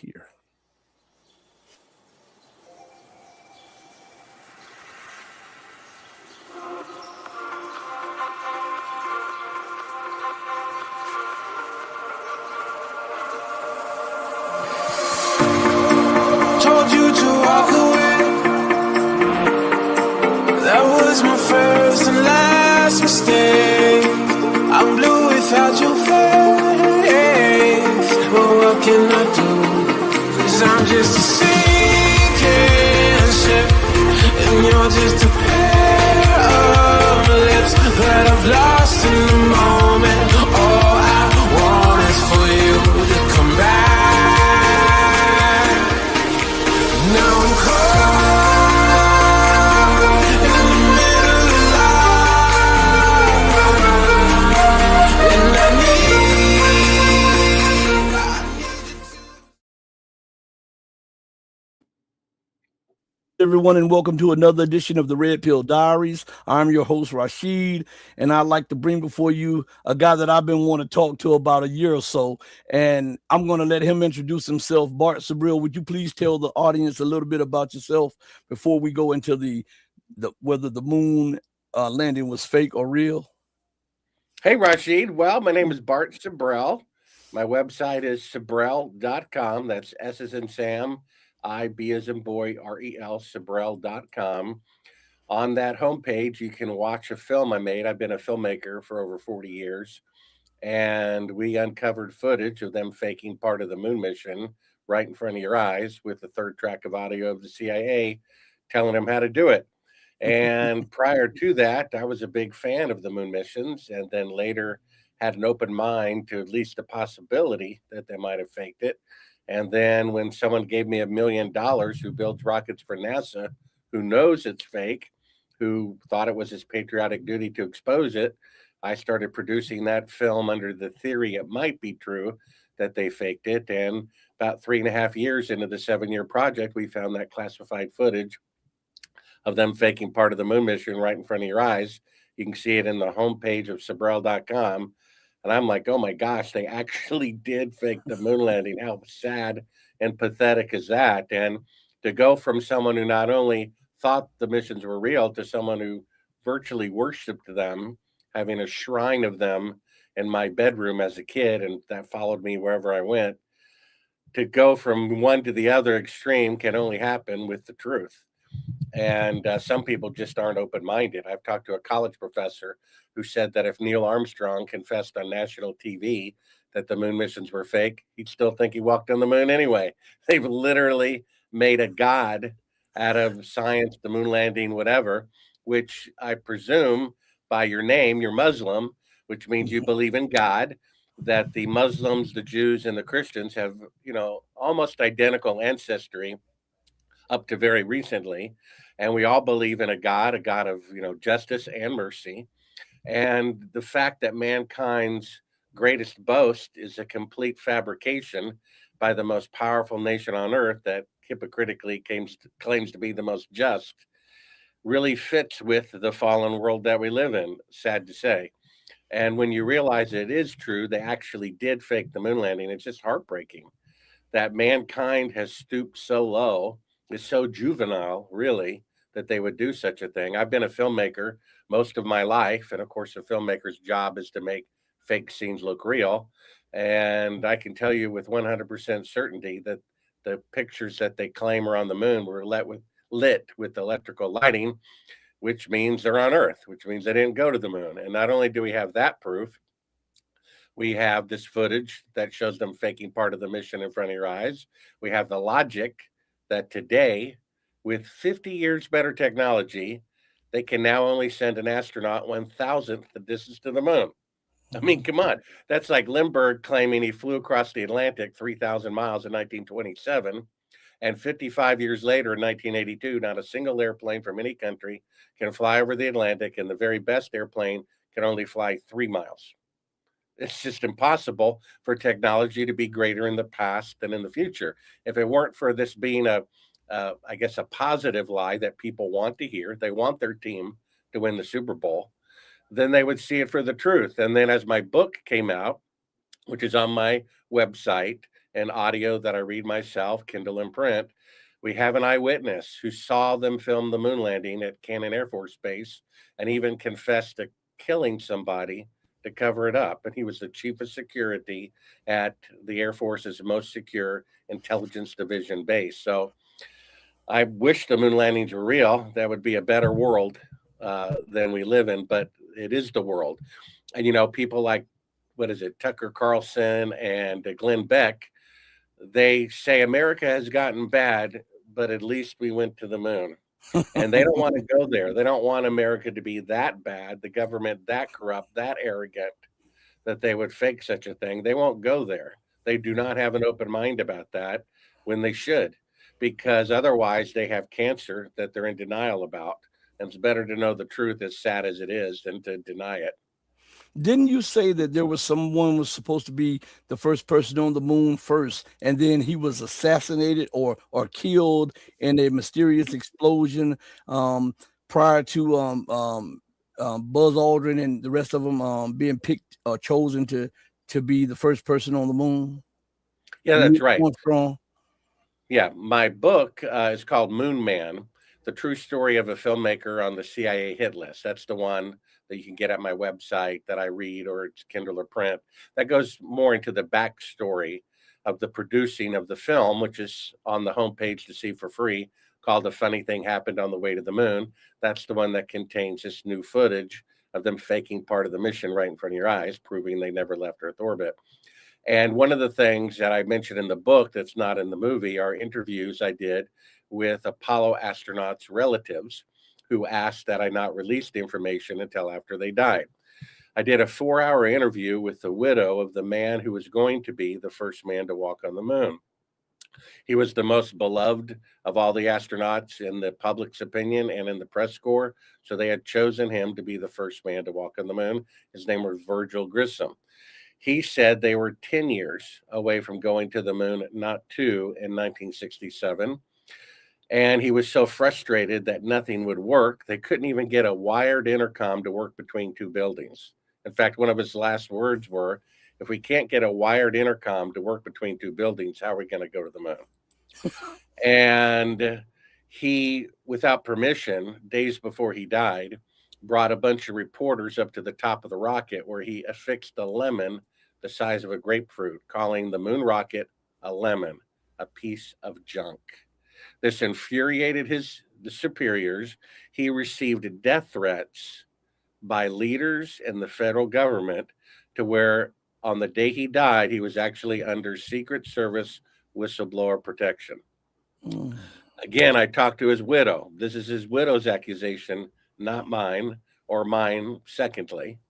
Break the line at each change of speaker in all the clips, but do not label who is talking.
here.
Told you to walk away. That was my first and last mistake. I'm blue without your face. But what can I do? 'Cause I'm just a sinking ship, and you're just a pair of lips that I've lost in the moment. All I want is for you to come back. Now I'm caught in the middle of life, and I need you to.
Everyone, and welcome to another edition of the Red Pill Diaries. I'm your host, Rashid, and I'd like to bring before you a guy that I've been wanting to talk to about a year or so, and I'm going to let him introduce himself. Bart Sibrel, would you please tell the audience a little bit about yourself before we go into the whether the moon landing was fake or real?
Hey, Rashid. Well, my name is Bart Sibrel. My website is Sibrel.com. That's S as in Sam, I, B as in boy, REL, Sibrel.com. On that homepage, you can watch a film I made. I've been a filmmaker for over 40 years, and we uncovered footage of them faking part of the moon mission right in front of your eyes with the third track of audio of the CIA telling them how to do it. And prior to that, I was a big fan of the moon missions, and then later had an open mind to at least the possibility that they might have faked it. And then when someone gave me $1 million who builds rockets for NASA, who knows it's fake, who thought it was his patriotic duty to expose it, I started producing that film under the theory it might be true that they faked it. And about 3.5 years into the 7-year project, we found that classified footage of them faking part of the moon mission right in front of your eyes. You can see it in the homepage of Sibrel.com. And I'm like, oh my gosh, they actually did fake the moon landing. How sad and pathetic is that? And to go from someone who not only thought the missions were real to someone who virtually worshiped them, having a shrine of them in my bedroom as a kid, and that followed me wherever I went, to go from one to the other extreme can only happen with the truth. And some people just aren't open-minded. I've talked to a college professor who said that if Neil Armstrong confessed on national TV that the moon missions were fake, he'd still think he walked on the moon anyway. They've literally made a god out of science, the moon landing, whatever, which I presume by your name, you're Muslim, which means you believe in God, that the Muslims, the Jews, and the Christians have, almost identical ancestry up to very recently. And we all believe in a God of, justice and mercy. And the fact that mankind's greatest boast is a complete fabrication by the most powerful nation on earth that hypocritically claims to be the most just really fits with the fallen world that we live in, sad to say. And when you realize it is true, they actually did fake the moon landing, it's just heartbreaking that mankind has stooped so low, is so juvenile, really, that they would do such a thing. I've been a filmmaker most of my life, and of course, a filmmaker's job is to make fake scenes look real. And I can tell you with 100% certainty that the pictures that they claim are on the moon were lit with electrical lighting, which means they're on Earth, which means they didn't go to the moon. And not only do we have that proof, we have this footage that shows them faking part of the mission in front of your eyes. We have the logic that today, with 50 years better technology, they can now only send an astronaut 1,000th the distance to the moon. I mean, come on. That's like Lindbergh claiming he flew across the Atlantic 3,000 miles in 1927. And 55 years later, in 1982, not a single airplane from any country can fly over the Atlantic, and the very best airplane can only fly 3 miles. It's just impossible for technology to be greater in the past than in the future. If it weren't for this being I guess, a positive lie that people want to hear, they want their team to win the Super Bowl, then they would see it for the truth. And then as my book came out, which is on my website, and audio that I read myself, Kindle and print. We have an eyewitness who saw them film the moon landing at Cannon Air Force Base and even confessed to killing somebody to cover it up. And he was the chief of security at the Air Force's most secure intelligence division base. So I wish the moon landings were real. That would be a better world than we live in, but it is the world. And, people like, what is it, Tucker Carlson and Glenn Beck, they say America has gotten bad, but at least we went to the moon. And they don't want to go there. They don't want America to be that bad, the government that corrupt, that arrogant, that they would fake such a thing. They won't go there. They do not have an open mind about that when they should, because otherwise they have cancer that they're in denial about. And it's better to know the truth, as sad as it is, than to deny it.
Didn't you say that there was someone was supposed to be the first person on the moon first, and then he was assassinated or killed in a mysterious explosion prior to Buzz Aldrin and the rest of them being picked or chosen to be the first person on the moon?
Yeah, that's right.
Armstrong.
Yeah, my book is called Moon Man, the true story of a filmmaker on the CIA hit list. That's the one that you can get at my website that I read, or it's Kindle or print. That goes more into the backstory of the producing of the film, which is on the homepage to see for free, called The Funny Thing Happened on the Way to the Moon. That's the one that contains this new footage of them faking part of the mission right in front of your eyes, proving they never left Earth orbit. And one of the things that I mentioned in the book that's not in the movie are interviews I did with Apollo astronauts' relatives who asked that I not release the information until after they died. I did a 4-hour interview with the widow of the man who was going to be the first man to walk on the moon. He was the most beloved of all the astronauts in the public's opinion and in the press corps. So they had chosen him to be the first man to walk on the moon. His name was Virgil Grissom. He said they were 10 years away from going to the moon, not 2, in 1967. And he was so frustrated that nothing would work. They couldn't even get a wired intercom to work between two buildings. In fact, one of his last words were, if we can't get a wired intercom to work between two buildings, how are we going to go to the moon? And he, without permission, days before he died, brought a bunch of reporters up to the top of the rocket where he affixed a lemon the size of a grapefruit, calling the moon rocket a lemon, a piece of junk. This infuriated the superiors. He received death threats by leaders in the federal government, to where on the day he died, he was actually under Secret Service whistleblower protection. Again, I talked to his widow. This is his widow's accusation, not mine, or mine secondly.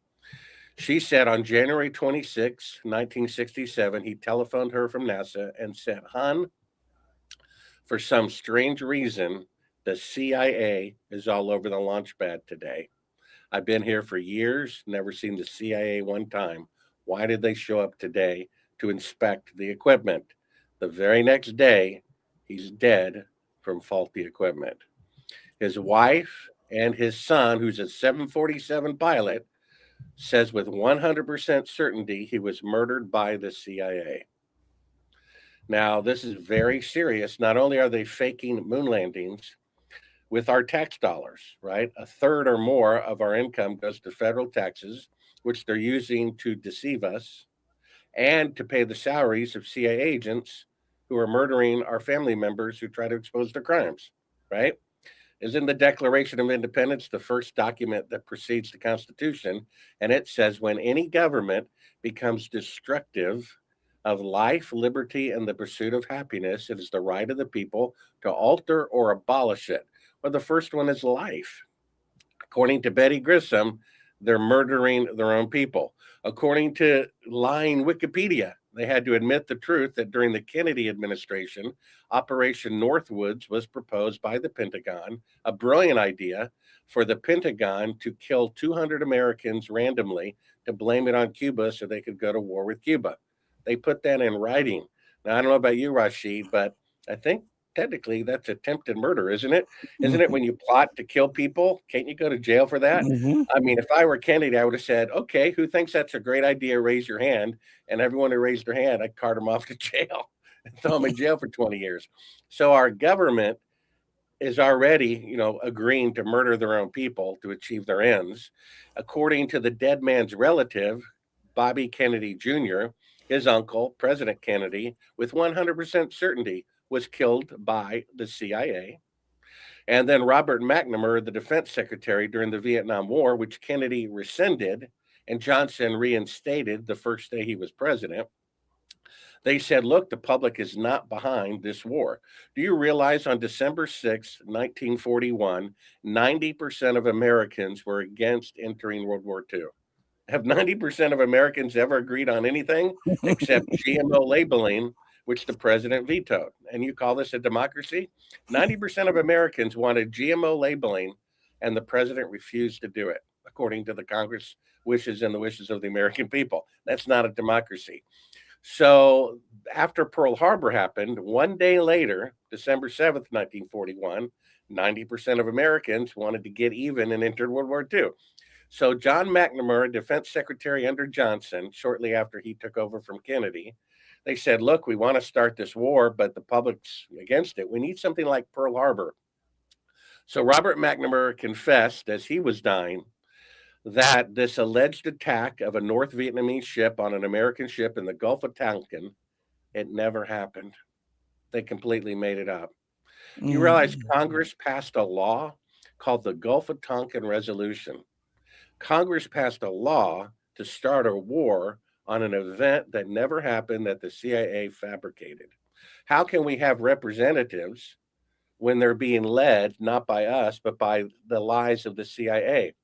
She said on January 26, 1967, he telephoned her from NASA and said, "Hon, for some strange reason, the CIA is all over the launch pad today. I've been here for years, never seen the CIA one time. Why did they show up today to inspect the equipment?" The very next day, he's dead from faulty equipment. His wife and his son, who's a 747 pilot, says with 100% certainty he was murdered by the CIA. Now, this is very serious. Not only are they faking moon landings with our tax dollars, right? A third or more of our income goes to federal taxes, which they're using to deceive us and to pay the salaries of CIA agents who are murdering our family members who try to expose their crimes, right? Isn't the Declaration of Independence the first document that precedes the Constitution? And it says when any government becomes destructive of life, liberty, and the pursuit of happiness, it is the right of the people to alter or abolish it. Well, the first one is life. According to Betty Grissom, they're murdering their own people. According to lying Wikipedia, they had to admit the truth that during the Kennedy administration, Operation Northwoods was proposed by the Pentagon, a brilliant idea for the Pentagon to kill 200 Americans randomly to blame it on Cuba so they could go to war with Cuba. They put that in writing. Now, I don't know about you, Rashid, but I think technically that's attempted murder, isn't it? Isn't it when you plot to kill people? Can't you go to jail for that?
Mm-hmm.
I mean, if I were Kennedy, I would have said, okay, who thinks that's a great idea? Raise your hand. And everyone who raised their hand, I'd cart them off to jail and throw them in jail for 20 years. So our government is already, agreeing to murder their own people to achieve their ends. According to the dead man's relative, Bobby Kennedy Jr., his uncle, President Kennedy, with 100% certainty, was killed by the CIA. And then Robert McNamara, the defense secretary during the Vietnam War, which Kennedy rescinded and Johnson reinstated the first day he was president. They said, look, the public is not behind this war. Do you realize on December 6th, 1941, 90% of Americans were against entering World War II? Have 90% of Americans ever agreed on anything except GMO labeling, which the president vetoed? And you call this a democracy? 90% of Americans wanted GMO labeling, and the president refused to do it, according to the Congress wishes and the wishes of the American people. That's not a democracy. So after Pearl Harbor happened, one day later, December 7th, 1941, 90% of Americans wanted to get even and entered World War II. So John McNamara, defense secretary under Johnson, shortly after he took over from Kennedy, they said, look, we want to start this war, but the public's against it. We need something like Pearl Harbor. So Robert McNamara confessed as he was dying that this alleged attack of a North Vietnamese ship on an American ship in the Gulf of Tonkin, it never happened. They completely made it up. You realize
Mm-hmm.
Congress passed a law called the Gulf of Tonkin Resolution. Congress passed a law to start a war on an event that never happened that the CIA fabricated. How can we have representatives when they're being led not by us, but by the lies of the CIA?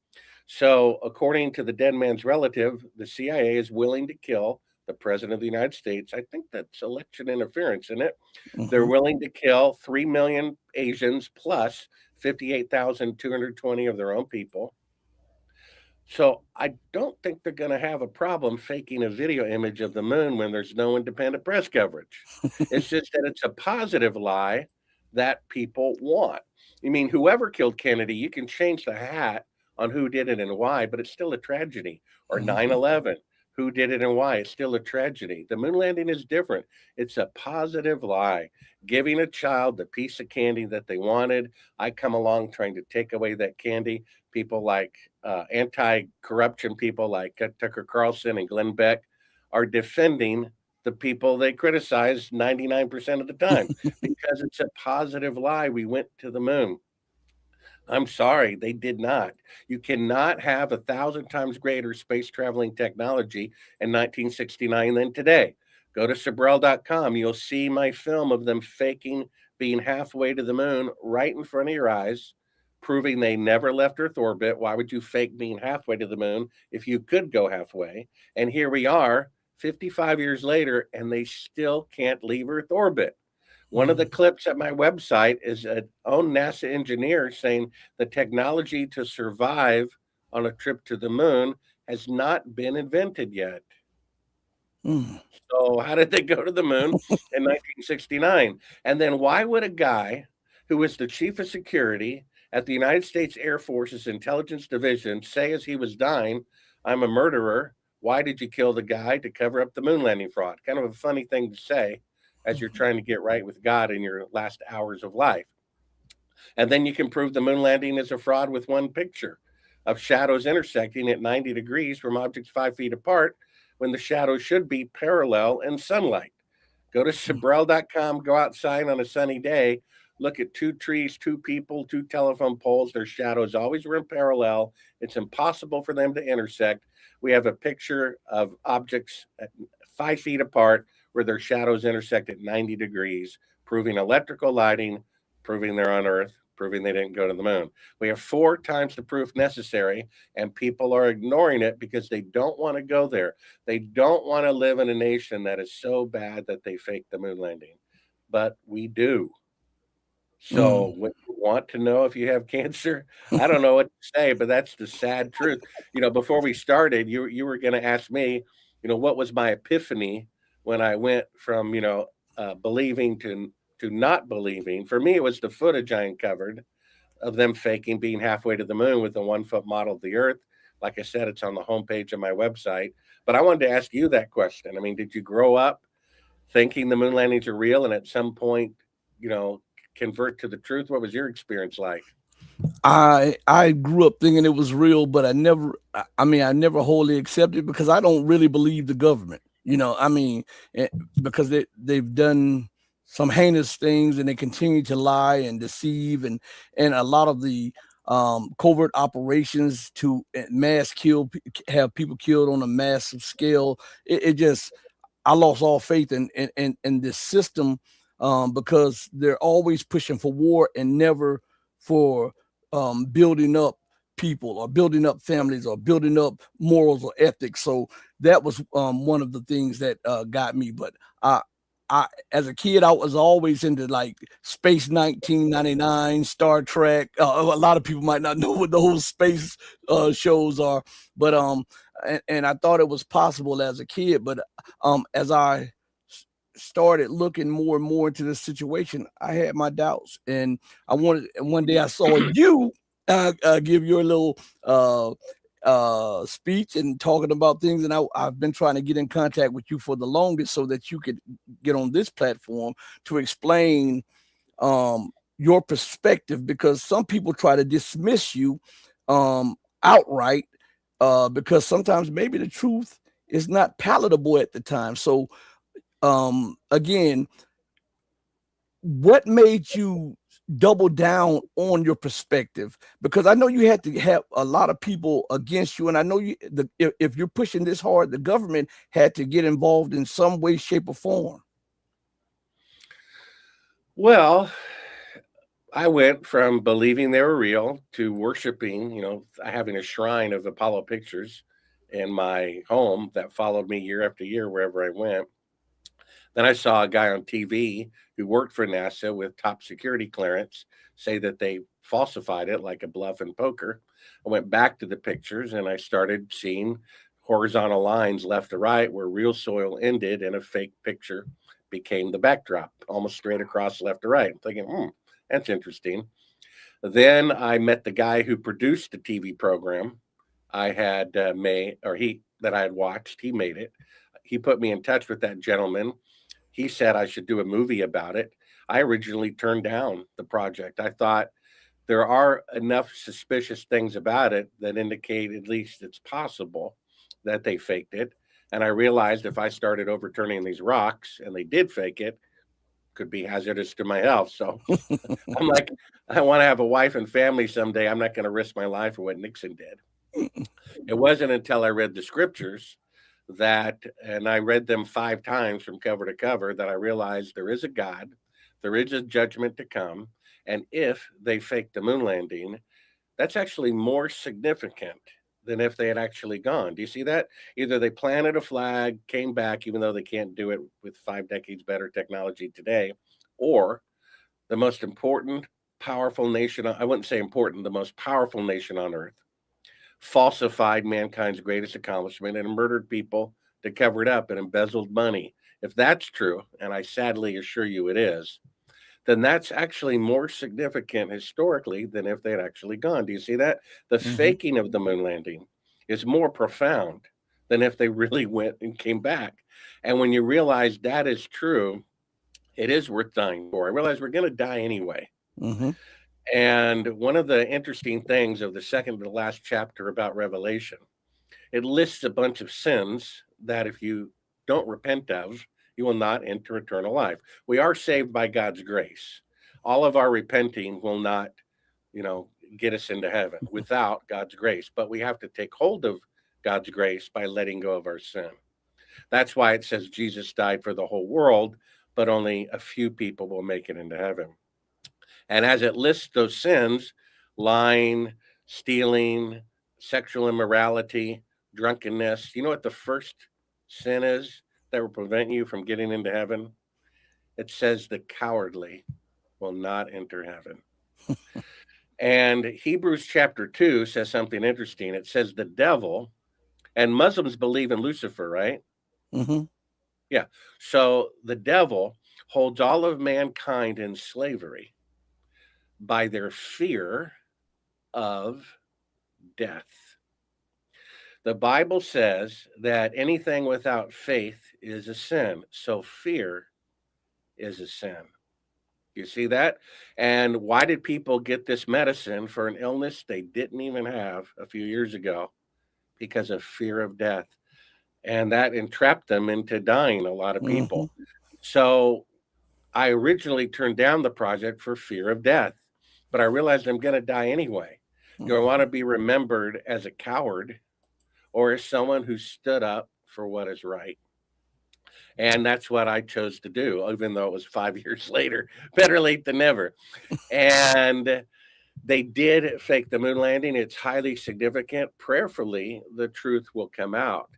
So, according to the dead man's relative, the CIA is willing to kill the president of the United States. I think that's election interference, isn't it? They're
Mm-hmm.
willing to kill 3 million Asians plus 58,220 of their own people. So I don't think they're going to have a problem faking a video image of the moon when there's no independent press coverage. It's just that it's a positive lie that people want. I mean, whoever killed Kennedy, you can change the hat on who did it and why, but it's still a tragedy. Or 9/11, who did it and why, it's still a tragedy. The moon landing is different. It's a positive lie. Giving a child the piece of candy that they wanted. I come along trying to take away that candy. People like anti-corruption people like Tucker Carlson and Glenn Beck are defending the people they criticize 99% of the time because it's a positive lie. We went to the moon. I'm sorry, they did not. You cannot have 1,000 times greater space traveling technology in 1969 than today. Go to Sibrel.com. You'll see my film of them faking being halfway to the moon right in front of your eyes, proving they never left Earth orbit. Why would you fake being halfway to the moon if you could go halfway? And here we are, 55 years later, and they still can't leave Earth orbit. One of the clips at my website is an own NASA engineer saying the technology to survive on a trip to the moon has not been invented yet.
Mm-hmm.
So, how did they go to the moon in 1969? And then, why would a guy who was the chief of security at the United States Air Force's Intelligence Division say, as he was dying, I'm a murderer? Why did you kill the guy to cover up the moon landing fraud? Kind of a funny thing to say as you're trying to get right with God in your last hours of life. And then you can prove the moon landing is a fraud with one picture of shadows intersecting at 90 degrees from objects 5 feet apart when the shadows should be parallel in sunlight. Go to Sibrel.com, go outside on a sunny day, look at two trees, two people, two telephone poles. Their shadows always were in parallel. It's impossible for them to intersect. We have a picture of objects at 5 feet apart where their shadows intersect at 90 degrees, proving electrical lighting, proving they're on Earth, proving they didn't go to the moon. We have 4 times the proof necessary, and people are ignoring it because they don't want to go there. They don't want to live in a nation that is so bad that they fake the moon landing. But we do. So, when you want to know if you have cancer, I don't know what to say, but that's the sad truth. Before we started, you were going to ask me, what was my epiphany when I went from believing to to not believing. For me, it was the footage I uncovered of them faking being halfway to the moon with a 1 foot model of the Earth. Like I said, it's on the homepage of my website. But I wanted to ask you that question. I mean, did you grow up thinking the moon landings are real and at some point, you know, convert to the truth? What was your experience like?
I grew up thinking it was real, but I never wholly accepted because I don't really believe the government. Eh, because they've done some heinous things and they continue to lie and deceive, and a lot of the covert operations to mass kill, have people killed on a massive scale. It just, I lost all faith in this system, because they're always pushing for war and never for building up people or building up families or building up morals or ethics. So that was one of the things that got me. But I, as a kid, I was always into like Space 1999, Star Trek. A lot of people might not know what those space shows are, but and I thought it was possible as a kid. But as I started looking more and more into this situation, I had my doubts, and and one day I saw you give your little speech and talking about things, and I've been trying to get in contact with you for the longest so that you could get on this platform to explain your perspective, because some people try to dismiss you outright, because sometimes maybe the truth is not palatable at the time. So again, what made you double down on your perspective? Because I know you had to have a lot of people against you, and I know if you're pushing this hard, the government had to get involved in some way, shape, or form.
Well, I went from believing they were real to worshiping, having a shrine of Apollo pictures in my home that followed me year after year wherever I went. Then I saw a guy on TV who worked for NASA with top security clearance say that they falsified it like a bluff in poker. I went back to the pictures and I started seeing horizontal lines left to right where real soil ended and a fake picture became the backdrop, almost straight across left to right. I'm thinking, that's interesting. Then I met the guy who produced the TV program I had made, or he that I had watched. He made it. He put me in touch with that gentleman. He said I should do a movie about it. I originally turned down the project. I thought there are enough suspicious things about it that indicate at least it's possible that they faked it. And I realized if I started overturning these rocks and they did fake it, could be hazardous to my health. So I'm like, I want to have a wife and family someday. I'm not going to risk my life for what Nixon did. It wasn't until I read the scriptures and I read them 5 times from cover to cover, that I realized there is a God, there is a judgment to come. And if they faked the moon landing, that's actually more significant than if they had actually gone. Do you see that? Either they planted a flag, came back, even though they can't do it with 5 decades better technology today, or the most important, powerful nation, I wouldn't say important, the most powerful nation on earth, falsified mankind's greatest accomplishment and murdered people to cover it up and embezzled money. If that's true, and I sadly assure you it is, then that's actually more significant historically than if they'd actually gone. Do you see that? The
Hmm.
faking of the moon landing is more profound than if they really went and came back. And when you realize that is true, it is worth dying for. I realize we're going to die anyway.
Hmm.
And one of the interesting things of the second to last chapter about Revelation, it lists a bunch of sins that if you don't repent of, you will not enter eternal life. We are saved by God's grace. All of our repenting will not, you know, get us into heaven without God's grace, but we have to take hold of God's grace by letting go of our sin. That's why it says Jesus died for the whole world, but only a few people will make it into heaven. And as it lists those sins, lying, stealing, sexual immorality, drunkenness, you know what the first sin is that will prevent you from getting into heaven? It says the cowardly will not enter heaven. And Hebrews chapter 2 says something interesting. It says the devil, and Muslims believe in Lucifer, right?
Hmm.
Yeah. So the devil holds all of mankind in slavery by their fear of death. The Bible says that anything without faith is a sin. So fear is a sin. You see that? And why did people get this medicine for an illness they didn't even have a few years ago? Because of fear of death. And that entrapped them into dying, a lot of
Mm-hmm.
people. So I originally turned down the project for fear of death, but I realized I'm going to die anyway. Do I want to be remembered as a coward or as someone who stood up for what is right? And that's what I chose to do, even though it was 5 years later. Better late than never. And they did fake the moon landing. It's highly significant. Prayerfully, the truth will come out.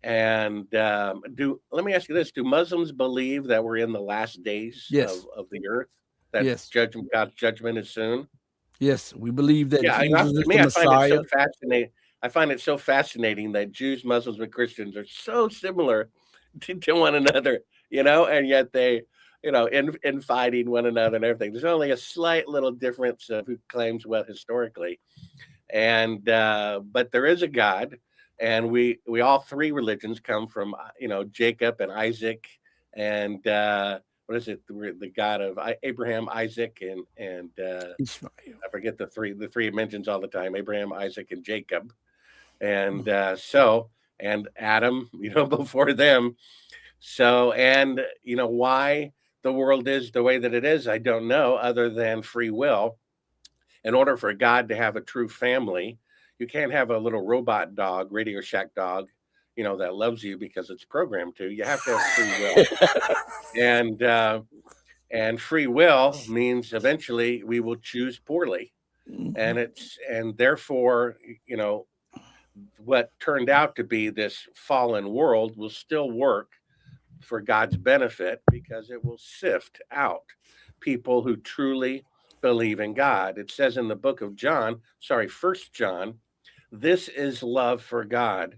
And do let me ask you this: do Muslims believe that we're in the last days
Yes.
of the earth? That
Yes.
judgment, God's judgment is soon?
Yes. We believe that
Yeah,
Jesus
to
is the
me, I find it so
Messiah.
fascinating. I find it so fascinating that Jews, Muslims, and Christians are so similar to one another, and yet they, in fighting one another and everything. There's only a slight little difference of who claims what historically, and but there is a God, and we all three religions come from Jacob and Isaac, and what is it? The God of Abraham, Isaac, and
Ishmael.
I forget the three it mentions all the time: Abraham, Isaac, and Jacob, and
Mm-hmm.
and Adam, before them. So, and why the world is the way that it is, I don't know, other than free will. In order for God to have a true family, you can't have a little robot dog, Radio Shack dog, that loves you because it's programmed to. You have to have free will, and free will means eventually we will choose poorly,
Mm-hmm.
and therefore, you know, what turned out to be this fallen world will still work for God's benefit because it will sift out people who truly believe in God. It says in the book of John, sorry, First John, this is love for God,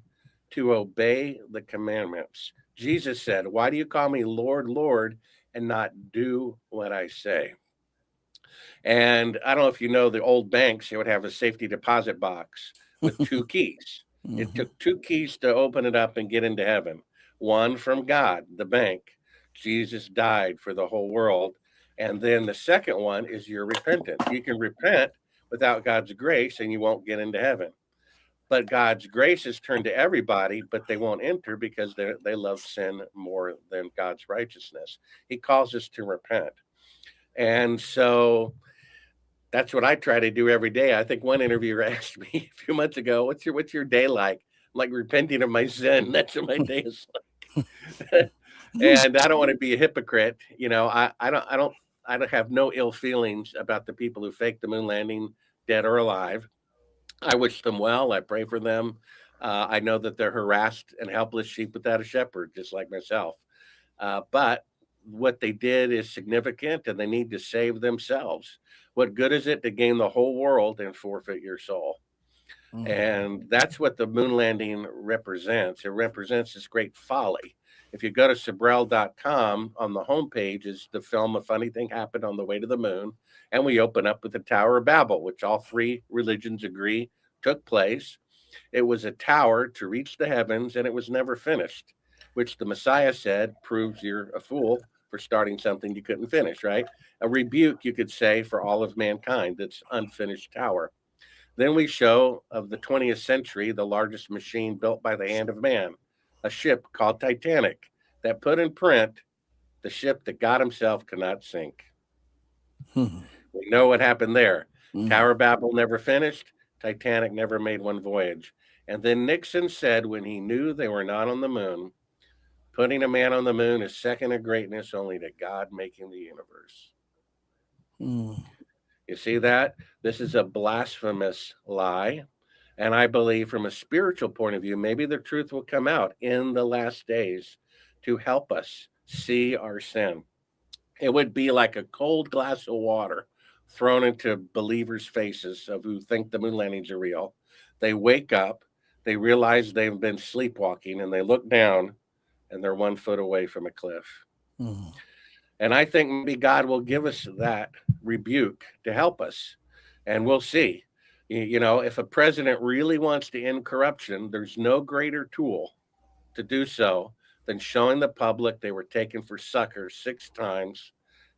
to obey the commandments. Jesus said, "Why do you call me Lord, Lord, and not do what I say?" And I don't know if you know the old banks, they would have a safety deposit box with two keys. It
Mm-hmm.
took two keys to open it up and get into heaven. One from God, the bank. Jesus died for the whole world. And then the second one is your repentance. You can repent without God's grace and you won't get into heaven. But God's grace is turned to everybody, but they won't enter because they love sin more than God's righteousness. He calls us to repent. And so that's what I try to do every day. I think one interviewer asked me a few months ago, "What's your day like?" I'm like, repenting of my sin. That's what my day is like. And I don't want to be a hypocrite. I don't have no ill feelings about the people who faked the moon landing, dead or alive. I wish them well. I pray for them. I know that they're harassed and helpless sheep without a shepherd, just like myself. But what they did is significant and they need to save themselves. What good is it to gain the whole world and forfeit your soul? And that's what the moon landing represents. It represents this great folly. If you go to Sibrel.com, on the homepage is the film A Funny Thing Happened on the Way to the Moon. And we open up with the Tower of Babel, which all three religions agree took place. It was a tower to reach the heavens, and it was never finished, which the Messiah said proves you're a fool for starting something you couldn't finish, right? A rebuke, you could say, for all of mankind, that's unfinished tower. Then we show of the 20th century, the largest machine built by the hand of man, a ship called Titanic that put in print the ship that God himself could not sink.
Mm-hmm.
We know what happened there.
Mm-hmm.
Tower of Babel never finished. Titanic never made one voyage. And then Nixon said when he knew they were not on the moon, putting a man on the moon is second in greatness only to God making the universe. You see that? This is a blasphemous lie. And I believe from a spiritual point of view, maybe the truth will come out in the last days to help us see our sin. It would be like a cold glass of water thrown into believers' faces of who think the moon landings are real. They wake up, they realize they've been sleepwalking, and they look down and they're 1 foot away from a cliff.
Mm-hmm.
And I think maybe God will give us that rebuke to help us. And we'll see. You know, if a president really wants to end corruption, there's no greater tool to do so than showing the public they were taken for suckers 6 times.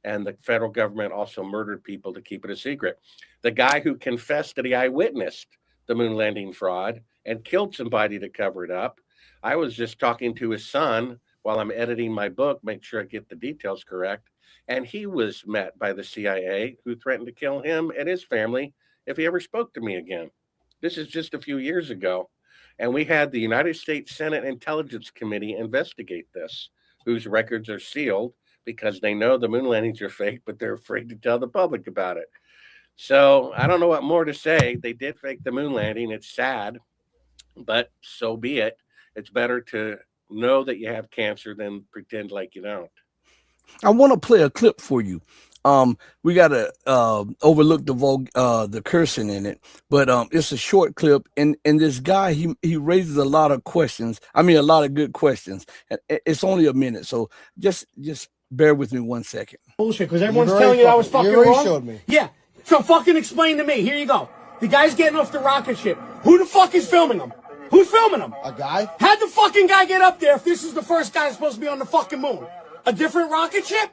And the federal government also murdered people to keep it a secret. The guy who confessed that he eyewitnessed the moon landing fraud and killed somebody to cover it up. I was just talking to his son while I'm editing my book, make sure I get the details correct. And he was met by the CIA, who threatened to kill him and his family if he ever spoke to me again. This is just a few years ago. And we had the United States Senate Intelligence Committee investigate this, whose records are sealed because they know the moon landings are fake, but they're afraid to tell the public about it. So I don't know what more to say. They did fake the moon landing. It's sad, but so be it. It's better to know that you have cancer than pretend like you don't.
I want to play a clip for you. We gotta overlook the cursing in it, but it's a short clip, and this guy he raises a lot of questions. I mean, a lot of good questions. And it's only a minute, so just bear with me 1 second.
Bullshit, because everyone's telling you I was fucking wrong.
Showed me.
Yeah, so fucking explain to me. Here you go. The guy's getting off the rocket ship. Who the fuck is filming him? Who's filming him?
A guy?
How'd the fucking guy get up there if this is the first guy that's supposed to be on the fucking moon? A different rocket ship?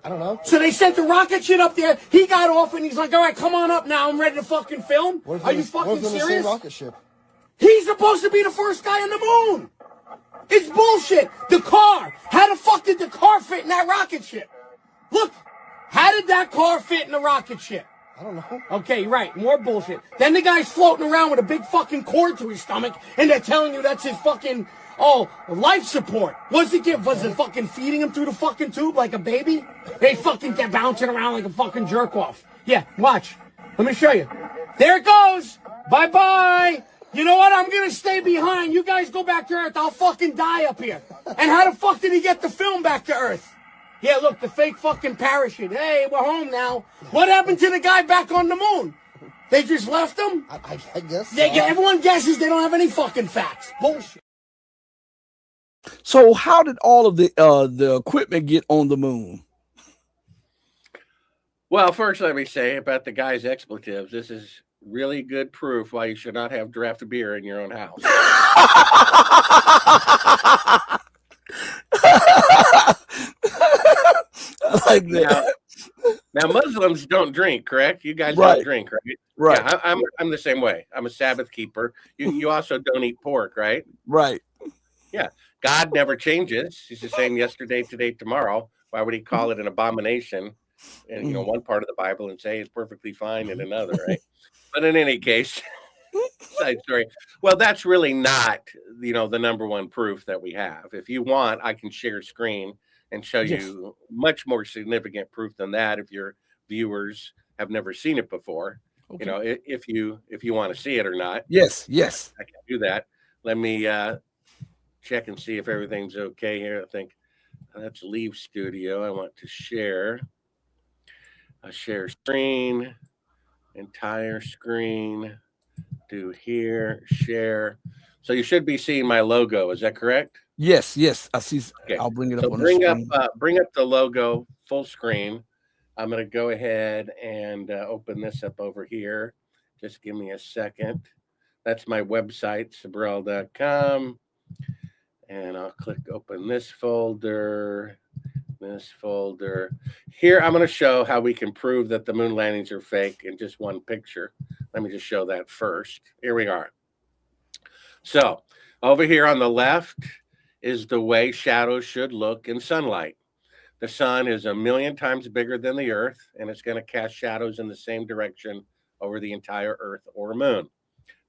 I don't know.
So they sent the rocket shit up there. He got off and he's like, all right, come on up now. I'm ready to fucking film. Are you fucking serious?
The same rocket ship?
He's supposed to be the first guy on the moon. It's bullshit. The car. How the fuck did the car fit in that rocket ship? Look, how did that car fit in the rocket ship?
I don't know.
Okay, right. More bullshit. Then the guy's floating around with a big fucking cord to his stomach, and they're telling you that's his fucking, life support. Was it fucking feeding him through the fucking tube like a baby? They fucking get bouncing around like a fucking jerk off. Yeah, watch. Let me show you. There it goes. Bye-bye. You know what? I'm gonna stay behind. You guys go back to Earth. I'll fucking die up here. And how the fuck did he get the film back to Earth? Yeah, look, the fake fucking parachute. Hey, we're home now. What happened to the guy back on the moon? They just left him?
I guess so.
Everyone guesses they don't have any fucking facts. Bullshit.
So how did all of the equipment get on the moon?
Well, first, let me say about the guy's expletives. This is really good proof why you should not have draft beer in your own house.
I like that.
Now, Muslims don't drink, correct? You guys
Right.
don't drink, right?
Right.
Yeah, I'm the same way. I'm a Sabbath keeper. You also don't eat pork, right?
Right.
Yeah. God never changes. He's the same yesterday, today, tomorrow. Why would he call it an abomination in one part of the Bible and say it's perfectly fine in another, right? But in any case, side story. Well, that's really not, the number one proof that we have. If you want, I can share screen and show you much more significant proof than that if your viewers have never seen it before.
Okay.
If you want to see it or not.
Yes.
I can do that. Let me check and see if everything's okay here. I think let's leave studio. I want to share. Share screen, entire screen. Do here, share. So you should be seeing my logo. Is that correct?
Yes. I see.
Okay.
I'll bring it up
So
on the screen.
bring up the logo full screen. I'm going to go ahead and open this up over here. Just give me a second. That's my website, Sibrel.com. And I'll click open this folder. Here, I'm going to show how we can prove that the moon landings are fake in just one picture. Let me just show that first. Here we are. So over here on the left is the way shadows should look in sunlight. The sun is 1,000,000 times bigger than the Earth, and it's going to cast shadows in the same direction over the entire Earth or moon.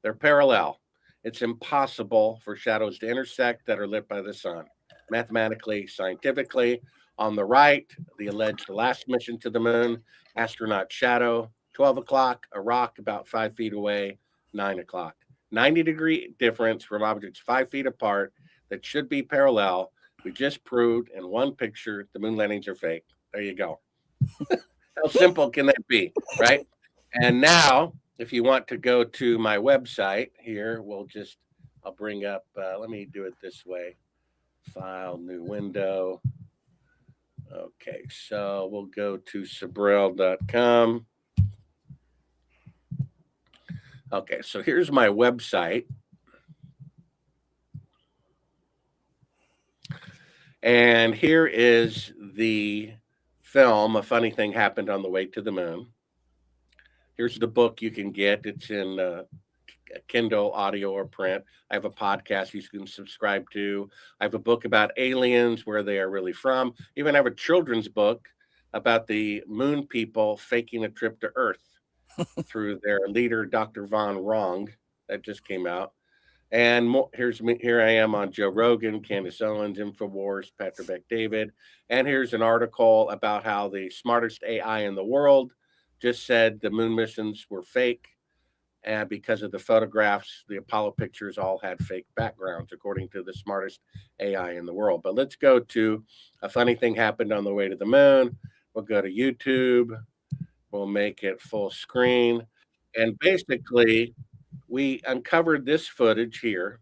They're parallel. It's impossible for shadows to intersect that are lit by the sun. Mathematically, scientifically, on the right, the alleged last mission to the moon, astronaut shadow, 12 o'clock, a rock about 5 feet away, 9 o'clock. 90-degree difference from objects 5 feet apart that should be parallel. We just proved in one picture the moon landings are fake. There you go. How simple can that be, right? And now, if you want to go to my website here, I'll bring up, let me do it this way. File, new window. Okay, so we'll go to Sibrel.com. Okay, so here's my website. And here is the film, A Funny Thing Happened on the Way to the Moon. Here's the book you can get. It's in Kindle, audio, or print. I have a podcast you can subscribe to. I have a book about aliens, where they are really from. Even have a children's book about the moon people faking a trip to Earth through their leader, Dr. Von Wrong, that just came out. And here's me. Here I am on Joe Rogan, Candace Owens, Infowars, Patrick Beck David. And here's an article about how the smartest AI in the world just said the moon missions were fake. And because of the photographs, the Apollo pictures all had fake backgrounds, according to the smartest AI in the world. But let's go to A Funny Thing Happened on the Way to the Moon. We'll go to YouTube. We'll make it full screen. And basically, we uncovered this footage here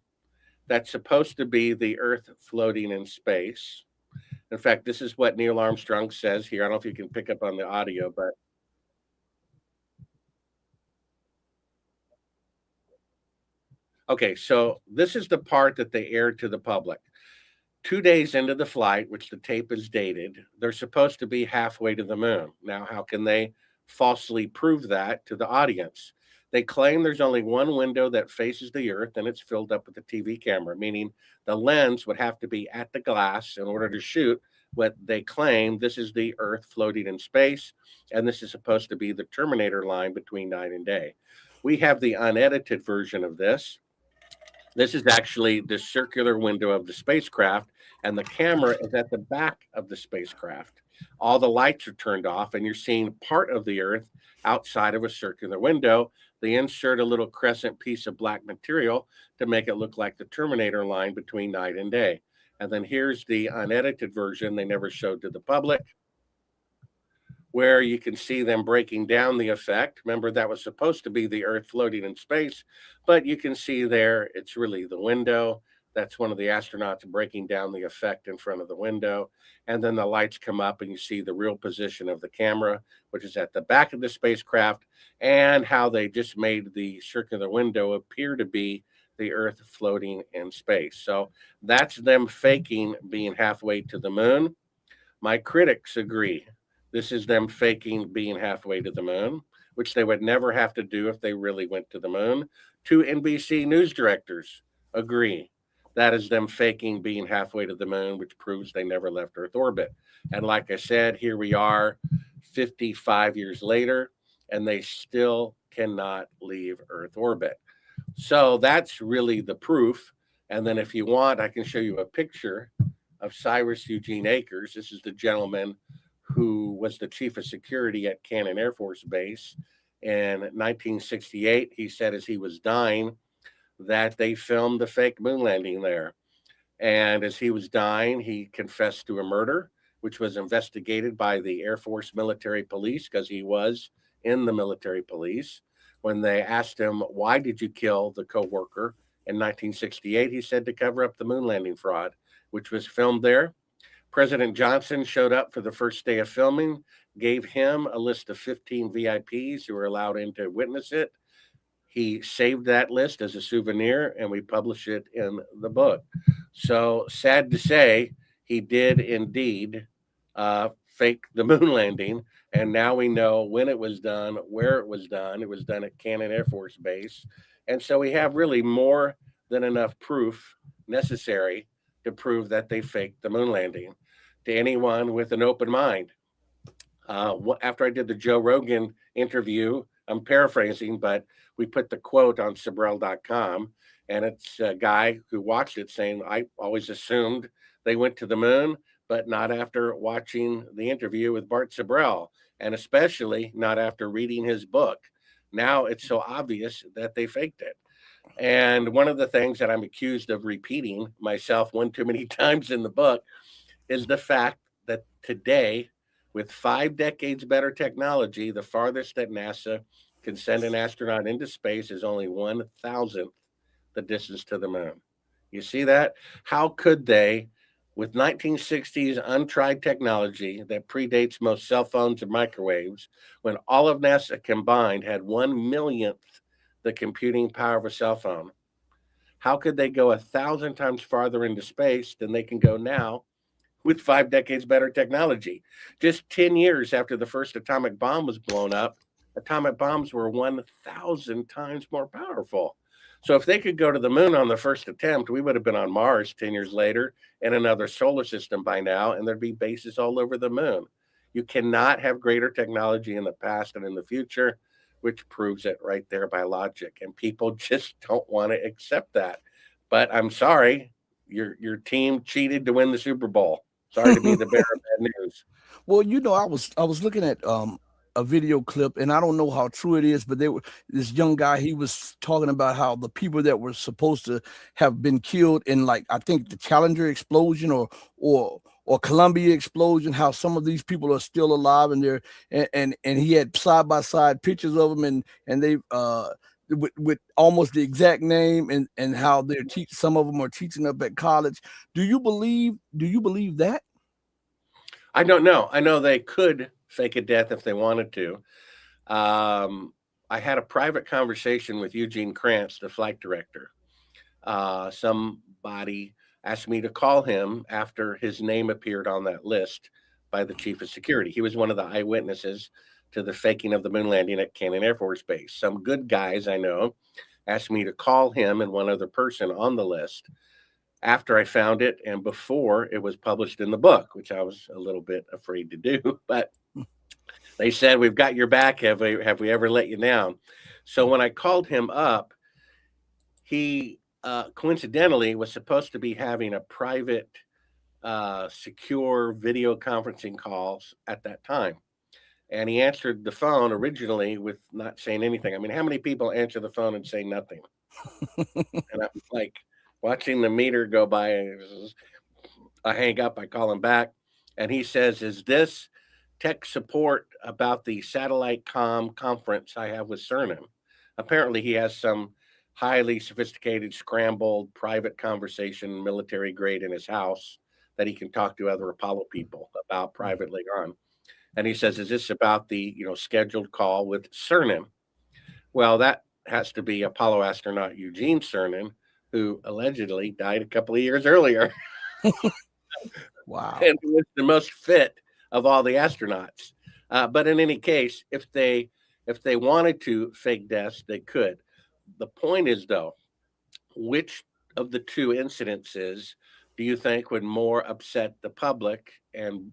that's supposed to be the Earth floating in space. In fact, this is what Neil Armstrong says here. I don't know if you can pick up on the audio, but okay, so this is the part that they aired to the public. 2 days into the flight, which the tape is dated, they're supposed to be halfway to the moon. Now, how can they falsely prove that to the audience? They claim there's only one window that faces the Earth and it's filled up with a TV camera, meaning the lens would have to be at the glass in order to shoot what they claim this is the Earth floating in space. And this is supposed to be the Terminator line between night and day. We have the unedited version of this. This is actually the circular window of the spacecraft, and the camera is at the back of the spacecraft. All the lights are turned off, and you're seeing part of the Earth outside of a circular window. They insert a little crescent piece of black material to make it look like the Terminator line between night and day. And then here's the unedited version they never showed to the public, where you can see them breaking down the effect. Remember, that was supposed to be the Earth floating in space, but you can see there it's really the window. That's one of the astronauts breaking down the effect in front of the window. And then the lights come up and you see the real position of the camera, which is at the back of the spacecraft, and how they just made the circular window appear to be the Earth floating in space. So that's them faking being halfway to the moon. My critics agree. This is them faking being halfway to the moon, which they would never have to do if they really went to the moon. Two NBC news directors agree. That is them faking being halfway to the moon, which proves they never left Earth orbit. And like I said, here we are 55 years later, and they still cannot leave Earth orbit. So that's really the proof. And then if you want, I can show you a picture of Cyrus Eugene Akers. This is the gentleman who was the chief of security at Cannon Air Force Base. In 1968, he said as he was dying that they filmed the fake moon landing there. And as he was dying, he confessed to a murder, which was investigated by the Air Force military police because he was in the military police. When they asked him, why did you kill the coworker in 1968? He said to cover up the moon landing fraud, which was filmed there. President Johnson showed up for the first day of filming, gave him a list of 15 VIPs who were allowed in to witness it. He saved that list as a souvenir, and we publish it in the book. So sad to say, he did indeed fake the moon landing, and now we know when it was done, where it was done. It was done at Cannon Air Force Base, and so we have really more than enough proof necessary to prove that they faked the moon landing to anyone with an open mind. After I did the Joe Rogan interview, I'm paraphrasing, but we put the quote on Sibrel.com, and it's a guy who watched it saying, I always assumed they went to the moon, but not after watching the interview with Bart Sibrel, and especially not after reading his book. Now it's so obvious that they faked it. And one of the things that I'm accused of repeating myself one too many times in the book is the fact that today, with 5 decades better technology, the farthest that NASA can send an astronaut into space is only 1,000th the distance to the moon. You see that? How could they, with 1960s untried technology that predates most cell phones and microwaves, when all of NASA combined had 1/millionth the computing power of a cell phone. How could they go 1,000 times farther into space than they can go now with 5 decades better technology? Just 10 years after the first atomic bomb was blown up, atomic bombs were 1,000 times more powerful. So if they could go to the moon on the first attempt, we would have been on Mars 10 years later in another solar system by now, and there'd be bases all over the moon. You cannot have greater technology in the past and in the future, which proves it right there by logic. And people just don't want to accept that. But I'm sorry, your team cheated to win the Super Bowl. Sorry to be the bearer of bad news.
Well, I was looking at a video clip, and I don't know how true it is, but this young guy, he was talking about how the people that were supposed to have been killed in, like, I think the Challenger explosion or Columbia explosion, how some of these people are still alive, and they're and he had side by side pictures of them, and they with almost the exact name, and how they're some of them are teaching up at college. Do you believe that?
I don't know. I know they could fake a death if they wanted to. I had a private conversation with Eugene Krantz, the flight director. Somebody asked me to call him after his name appeared on that list by the chief of security. He was one of the eyewitnesses to the faking of the moon landing at Cannon Air Force Base. Some good guys I know asked me to call him and one other person on the list after I found it and before it was published in the book, which I was a little bit afraid to do. But they said, "We've got your back. Have we ever let you down?" So when I called him up, he coincidentally was supposed to be having a private, secure video conferencing calls at that time. And he answered the phone originally with not saying anything. I mean, how many people answer the phone and say nothing? And I'm like watching the meter go by. I hang up, I call him back, and he says, "Is this tech support about the satellite conference I have with Cernan?" Apparently, he has some highly sophisticated, scrambled private conversation, military grade in his house that he can talk to other Apollo people about privately on. And he says, "Is this about the scheduled call with Cernan?" Well, that has to be Apollo astronaut Eugene Cernan, who allegedly died a couple of years earlier.
Wow.
And was the most fit of all the astronauts. But in any case, if they wanted to fake deaths, they could. The point is, though, which of the two incidences do you think would more upset the public and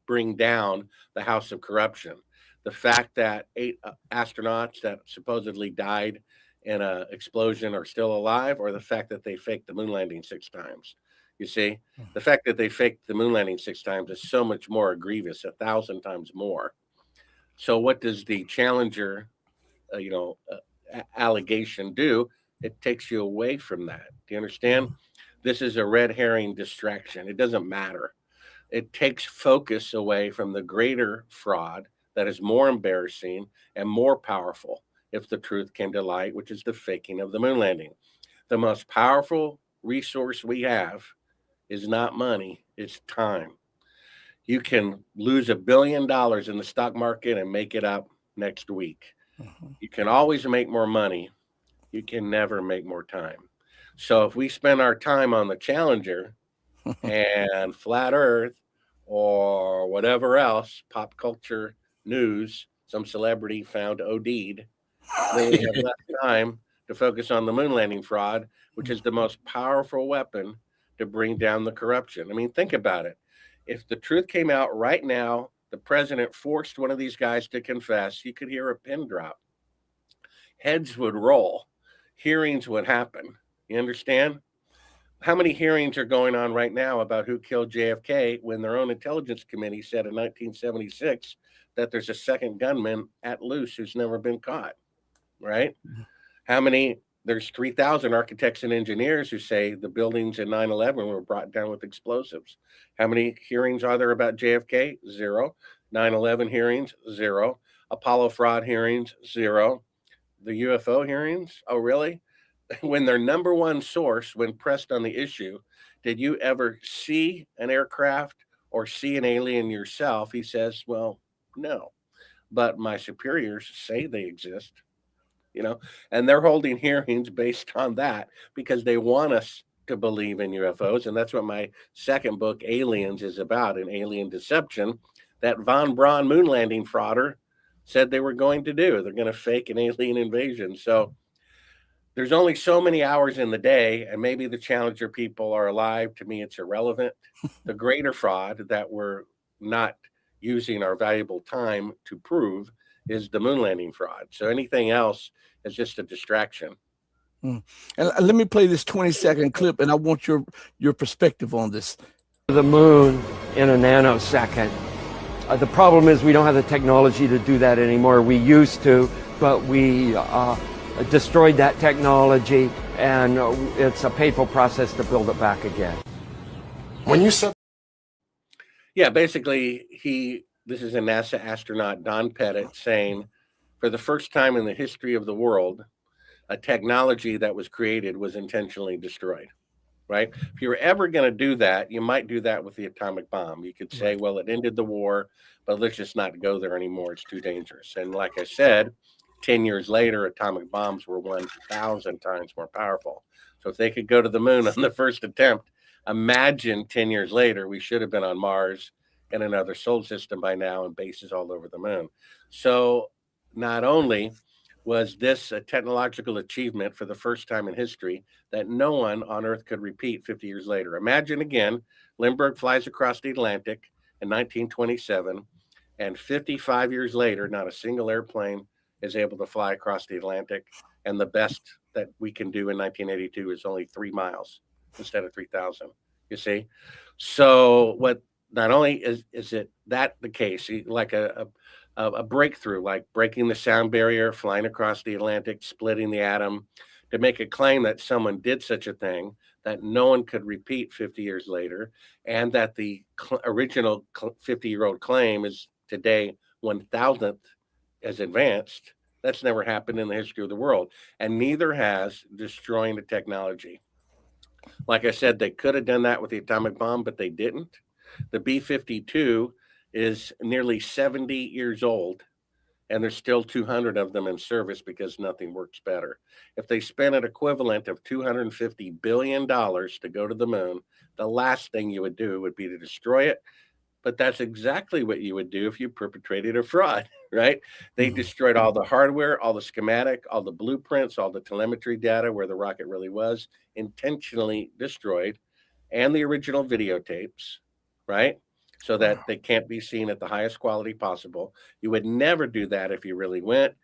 bring down the house of corruption? The fact that 8 astronauts that supposedly died in an explosion are still alive, or the fact that they faked the moon landing 6 times? You see, the fact that they faked the moon landing 6 times is so much more egregious, 1,000 times more. So what does the Challenger, allegation do? It takes you away from that. Do you understand? This is a red herring distraction. It doesn't matter. It takes focus away from the greater fraud that is more embarrassing and more powerful if the truth came to light, which is the faking of the moon landing. The most powerful resource we have is not money, it's time. You can lose $1 billion in the stock market and make it up next week. You can always make more money. You can never make more time. So if we spend our time on the Challenger and flat Earth or whatever else, pop culture news, some celebrity found OD'd, then we have less time to focus on the moon landing fraud, which is the most powerful weapon to bring down the corruption. I mean, think about it. If the truth came out right now, the president forced one of these guys to confess, you could hear a pin drop. Heads would roll. Hearings would happen. You understand? How many hearings are going on right now about who killed JFK when their own intelligence committee said in 1976 that there's a second gunman at loose who's never been caught, right? How many? There's 3,000 architects and engineers who say the buildings in 9/11 were brought down with explosives. How many hearings are there about JFK? 0. 9/11 hearings? 0. Apollo fraud hearings? 0. The UFO hearings? Oh, really? When their number one source, when pressed on the issue, did you ever see an aircraft or see an alien yourself? He says, well, no, but my superiors say they exist, and they're holding hearings based on that because they want us to believe in UFOs. And that's what my second book, Aliens, is about, an alien deception that von Braun moon landing frauder said they were going to do. They're going to fake an alien invasion. So there's only so many hours in the day, and maybe the Challenger people are alive. To me, it's irrelevant. The greater fraud that we're not using our valuable time to prove is the moon landing fraud. So anything else is just a distraction.
And let me play this 20-second clip, and I want your perspective on this.
The moon in a nanosecond. The problem is we don't have the technology to do that anymore. We used to, but we destroyed that technology, and it's a painful process to build it back again.
When you said,
yeah, basically this is a NASA astronaut, Don Pettit, saying for the first time in the history of the world, a technology that was created was intentionally destroyed, right? If you're ever going to do that, you might do that with the atomic bomb. You could say, well, it ended the war, but let's just not go there anymore. It's too dangerous. And like I said, 10 years later, atomic bombs were 1,000 times more powerful. So if they could go to the moon on the first attempt, imagine 10 years later, we should have been on Mars and another solar system by now and bases all over the moon. So not only was this a technological achievement for the first time in history that no one on Earth could repeat 50 years later. Imagine again, Lindbergh flies across the Atlantic in 1927, and 55 years later, not a single airplane is able to fly across the Atlantic. And the best that we can do in 1982 is only 3 miles instead of 3,000, you see? So what not only is it that the case, like a breakthrough, like breaking the sound barrier, flying across the Atlantic, splitting the atom, to make a claim that someone did such a thing that no one could repeat 50 years later, and that the original 50-year-old claim is today 1,000th as advanced. That's never happened in the history of the world, and neither has destroying the technology. Like I said, they could have done that with the atomic bomb, but they didn't. The B-52 is nearly 70 years old, and there's still 200 of them in service because nothing works better. If they spent an equivalent of $250 billion to go to the moon, the last thing you would do would be to destroy it. But that's exactly what you would do if you perpetrated a fraud, right? They destroyed all the hardware, all the schematic, all the blueprints, all the telemetry data where the rocket really was, intentionally destroyed, and the original videotapes, right? So that they can't be seen at the highest quality possible. You would never do that if you really went,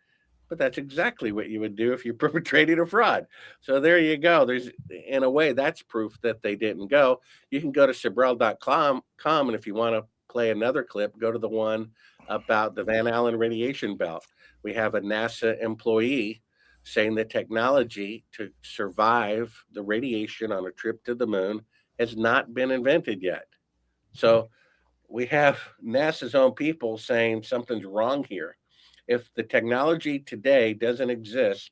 but that's exactly what you would do if you perpetrated a fraud. So there you go. There's, in a way, that's proof that they didn't go. You can go to Sibrel.com, and if you want to play another clip, go to the one about the Van Allen radiation belt. We have a NASA employee saying the technology to survive the radiation on a trip to the moon has not been invented yet. So we have NASA's own people saying something's wrong here. If the technology today doesn't exist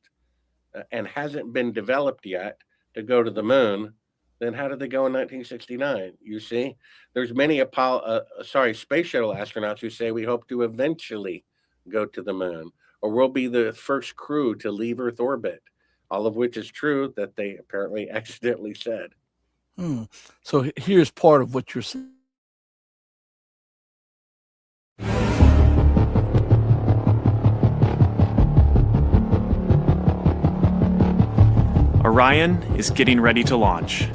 and hasn't been developed yet to go to the moon, then how did they go in 1969? You see, there's many space shuttle astronauts who say we hope to eventually go to the moon, or we'll be the first crew to leave Earth orbit, all of which is true that they apparently accidentally said.
So here's part of what you're saying.
Orion is getting ready to launch.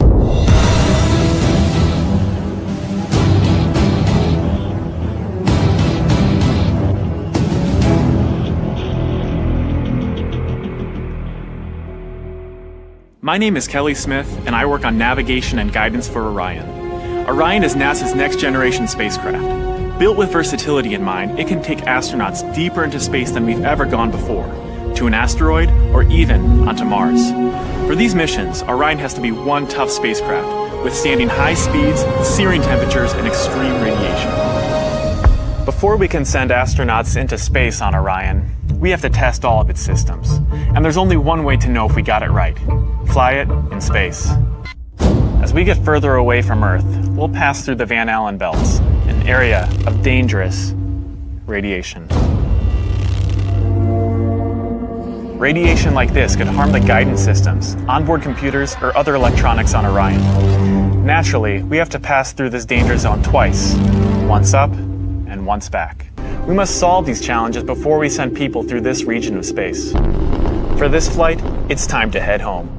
My name is Kelly Smith, and I work on navigation and guidance for Orion. Orion is NASA's next-generation spacecraft. Built with versatility in mind, it can take astronauts deeper into space than we've ever gone before, to an asteroid, or even onto Mars. For these missions, Orion has to be one tough spacecraft, withstanding high speeds, searing temperatures, and extreme radiation. Before we can send astronauts into space on Orion, we have to test all of its systems. And there's only one way to know if we got it right: fly it in space. As we get further away from Earth, we'll pass through the Van Allen belts, an area of dangerous radiation. Radiation like this could harm the guidance systems, onboard computers, or other electronics on Orion. Naturally, we have to pass through this danger zone twice, once up and once back. We must solve these challenges before we send people through this region of space. For this flight, it's time to head home.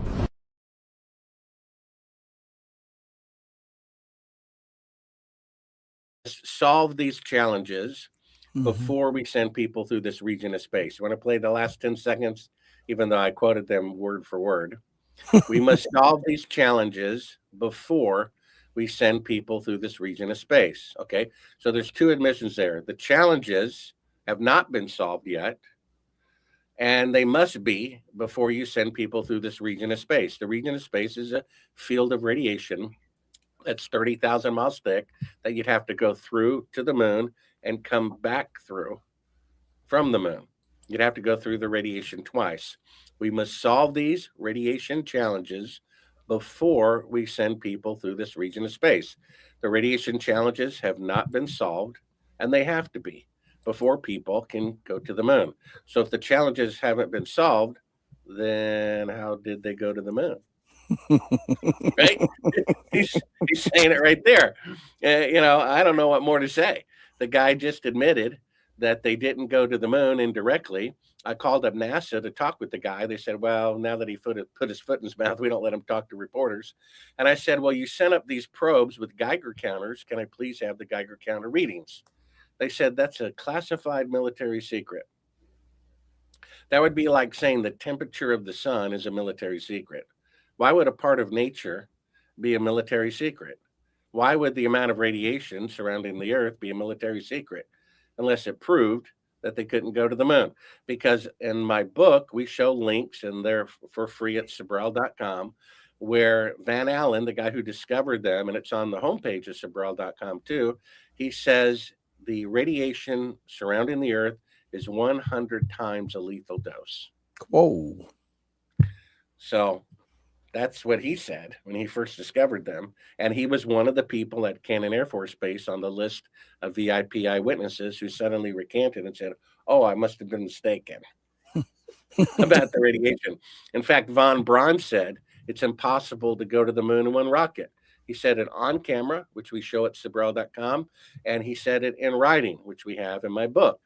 Solve these challenges before we send people through this region of space. You want to play the last 10 seconds, even though I quoted them word for word? We must solve these challenges before we send people through this region of space. Okay, so there's two admissions there. The challenges have not been solved yet, and they must be before you send people through this region of space. The region of space is a field of radiation that's 30,000 miles thick that you'd have to go through to the moon and come back through from the moon. You'd have to go through the radiation twice. We must solve these radiation challenges before we send people through this region of space. The radiation challenges have not been solved, and they have to be before people can go to the moon. So if the challenges haven't been solved, then how did they go to the moon? Right? he's saying it right there. I don't know what more to say. The guy just admitted that they didn't go to the moon indirectly. I called up NASA to talk with the guy. They said, well, now that he put his foot in his mouth, we don't let him talk to reporters. And I said, well, you sent up these probes with Geiger counters. Can I please have the Geiger counter readings? They said, that's a classified military secret. That would be like saying the temperature of the sun is a military secret. Why would a part of nature be a military secret? Why would the amount of radiation surrounding the Earth be a military secret? Unless it proved that they couldn't go to the moon. Because in my book, we show links, and they're for free at Sibrel.com, where Van Allen, the guy who discovered them, and it's on the homepage of Sibrel.com too, he says the radiation surrounding the Earth is 100 times a lethal dose.
Whoa.
So that's what he said when he first discovered them. And he was one of the people at Cannon Air Force Base on the list of VIP eyewitnesses who suddenly recanted and said, oh, I must have been mistaken about the radiation. In fact, von Braun said it's impossible to go to the moon in one rocket. He said it on camera, which we show at Sibrel.com, and he said it in writing, which we have in my book.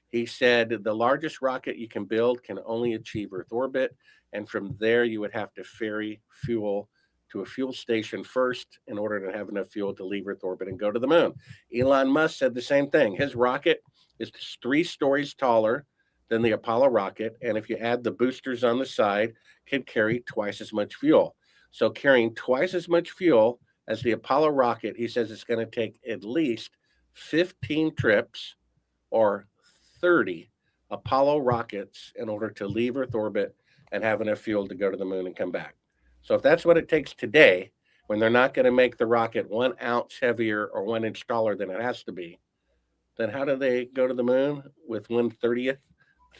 He said the largest rocket you can build can only achieve Earth orbit, and from there you would have to ferry fuel to a fuel station first in order to have enough fuel to leave Earth orbit and go to the moon. Elon Musk said the same thing. His rocket is 3 stories taller than the Apollo rocket, and if you add the boosters on the side, can carry twice as much fuel. So carrying twice as much fuel as the Apollo rocket, he says it's going to take at least 15 trips or 30 Apollo rockets in order to leave Earth orbit and have enough fuel to go to the moon and come back. So if that's what it takes today, when they're not going to make the rocket 1 ounce heavier or 1 inch taller than it has to be, then how do they go to the moon with 1/30th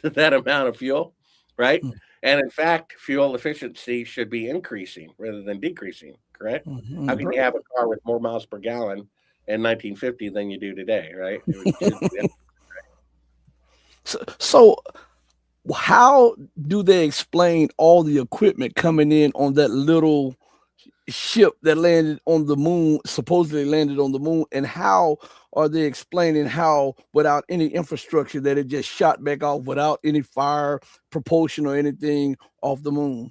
that amount of fuel, right? And in fact, fuel efficiency should be increasing rather than decreasing, correct? How can you have a car with more miles per gallon in 1950 than you do today, right?
So how do they explain all the equipment coming in on that little ship that landed on the moon, supposedly landed on the moon, and how are they explaining how without any infrastructure that it just shot back off without any fire, propulsion, or anything off the moon?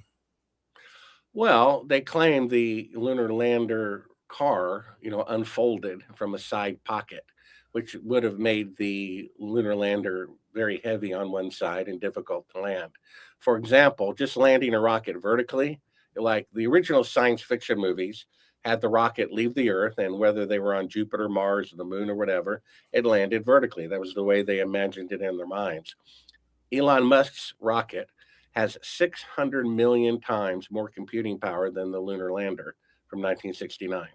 Well, they claim the lunar lander car, unfolded from a side pocket, which would have made the lunar lander very heavy on one side and difficult to land. For example, just landing a rocket vertically, like the original science fiction movies, had the rocket leave the Earth, and whether they were on Jupiter, Mars, the moon, or whatever, it landed vertically. That was the way they imagined it in their minds. Elon Musk's rocket has 600 million times more computing power than the lunar lander from 1969.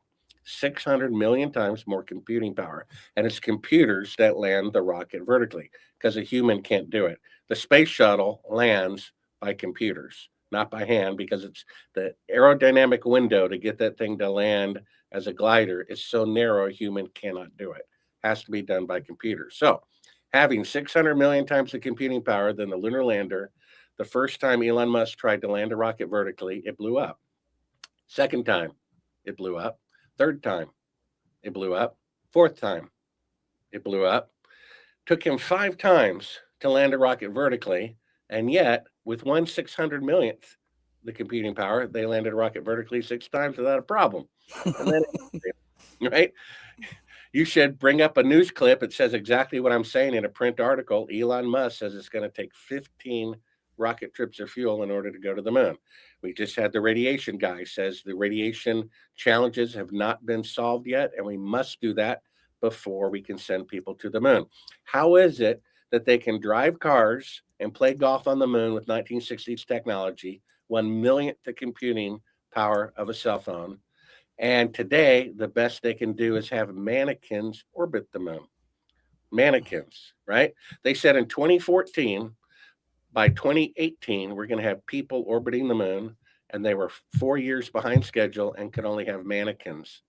600 million times more computing power. And it's computers that land the rocket vertically because a human can't do it. The space shuttle lands by computers. not by hand, because it's the aerodynamic window to get that thing to land as a glider is so narrow, a human cannot do it. Has to be done by computer. So, having 600 million times the computing power than the lunar lander, the first time Elon Musk tried to land a rocket vertically, it blew up. Second time, it blew up. Third time, it blew up. Fourth time, it blew up. Took him 5 times to land a rocket vertically, and yet, with 1/600 millionth the computing power, they landed a rocket vertically 6 times without a problem. And then, right? You should bring up a news clip. It says exactly what I'm saying in a print article. Elon Musk says it's going to take 15 rocket trips of fuel in order to go to the moon. We just had the radiation guy says the radiation challenges have not been solved yet, and we must do that before we can send people to the moon. How is it that they can drive cars and play golf on the moon with 1960s technology, 1/1,000,000th the computing power of a cell phone? And today, the best they can do is have mannequins orbit the moon. Mannequins, right? They said in 2014, by 2018, we're going to have people orbiting the moon, and they were 4 years behind schedule and could only have mannequins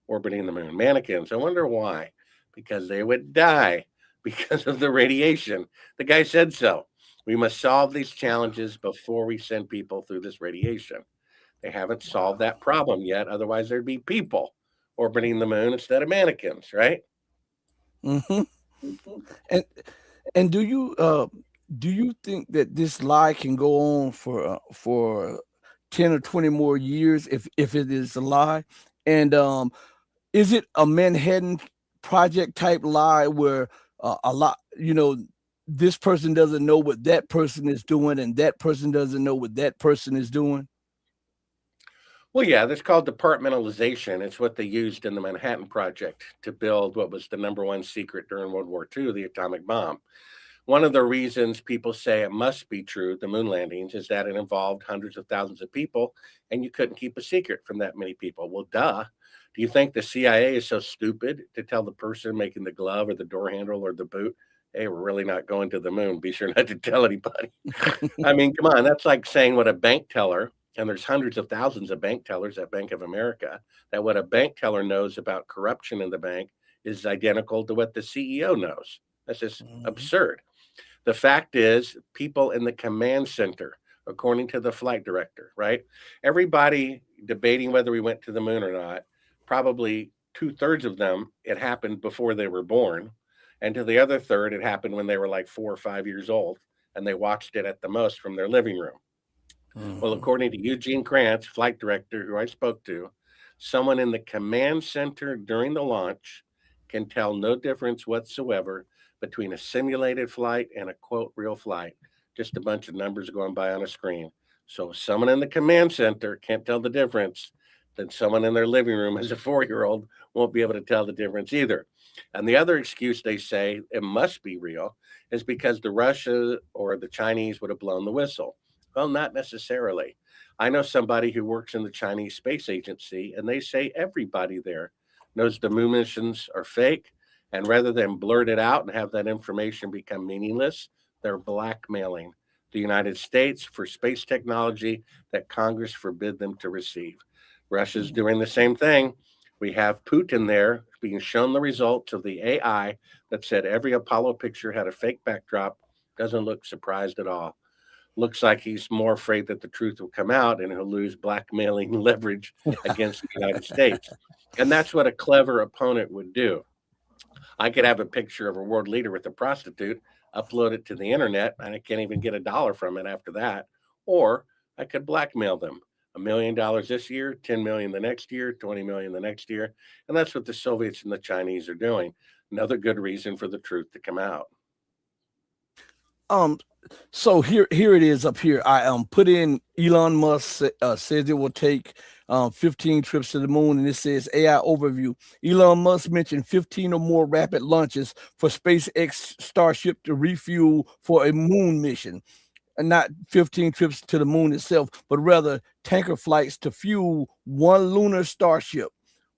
orbiting the moon. Mannequins. I wonder why. Because they would die because of the radiation. The guy said so. We must solve these challenges before we send people through this radiation. They haven't solved that problem yet. Otherwise, there'd be people orbiting the moon instead of mannequins, right?
Hmm. And and do you think that this lie can go on for 10 or 20 more years if it is a lie? And is it a Manhattan Project type lie where a lot, this person doesn't know what that person is doing, and that person doesn't know what that person is doing?
Well, yeah, that's called departmentalization. It's what they used in the Manhattan Project to build what was the number one secret during World War II, the atomic bomb. One of the reasons people say it must be true, the moon landings, is that it involved hundreds of thousands of people, and you couldn't keep a secret from that many people. Well, duh. Do you think the CIA is so stupid to tell the person making the glove or the door handle or the boot, hey, we're really not going to the moon. Be sure not to tell anybody. I mean, come on. That's like saying what a bank teller, and there's hundreds of thousands of bank tellers at Bank of America, that what a bank teller knows about corruption in the bank is identical to what the CEO knows. That's just
Mhm.
absurd. The fact is, people in the command center, according to the flight director, right? Everybody debating whether we went to the moon or not, probably 2/3 of them, it happened before they were born. And to the other third, it happened when they were like 4 or 5 years old and they watched it at the most from their living room. Well,
Mhm.
according to Eugene Krantz, flight director who I spoke to, someone in the command center during the launch can tell no difference whatsoever between a simulated flight and a quote real flight, just a bunch of numbers going by on a screen. So if someone in the command center can't tell the difference, then someone in their living room as a 4-year-old won't be able to tell the difference either. And the other excuse they say it must be real is because the Russia or the Chinese would have blown the whistle. Well, not necessarily. I know somebody who works in the Chinese Space Agency, and they say everybody there knows the moon missions are fake. And rather than blurt it out and have that information become meaningless, they're blackmailing the United States for space technology that Congress forbid them to receive. Russia's doing the same thing. We have Putin there being shown the results of the AI that said every Apollo picture had a fake backdrop. Doesn't look surprised at all. Looks like he's more afraid that the truth will come out and he'll lose blackmailing leverage against the United States. And that's what a clever opponent would do. I could have a picture of a world leader with a prostitute, upload it to the internet, and I can't even get a dollar from it after that. Or I could blackmail them. $1 million this year, 10 million the next year, 20 million the next year. And that's what the Soviets and the Chinese are doing. Another good reason for the truth to come out.
Um, so here it is up here. I put in Elon Musk says it will take 15 trips to the moon, and it says AI overview. Elon Musk mentioned 15 or more rapid launches for SpaceX Starship to refuel for a moon mission, and not 15 trips to the moon itself, but rather tanker flights to fuel one lunar starship,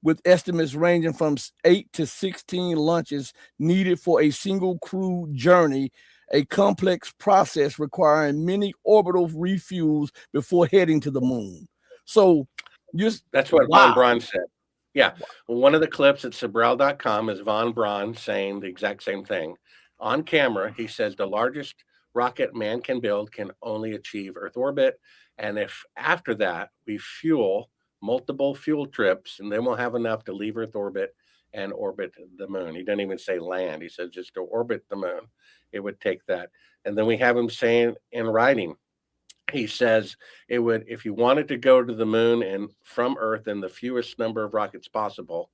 with estimates ranging from 8 to 16 launches needed for a single crew journey. a complex process requiring many orbital refuels before heading to the moon. So, just
That's what Von
wow.
Braun said. Yeah. Well, one of the clips at Sibrel.com is Von Braun saying the exact same thing. On camera, he says the largest rocket man can build can only achieve Earth orbit. And if after that we fuel multiple fuel trips, and then we'll have enough to leave Earth orbit and orbit the moon. He doesn't even say land. He says just to orbit the moon, it would take that. And then we have him saying in writing, he says it would, if you wanted to go to the moon and from Earth in the fewest number of rockets possible,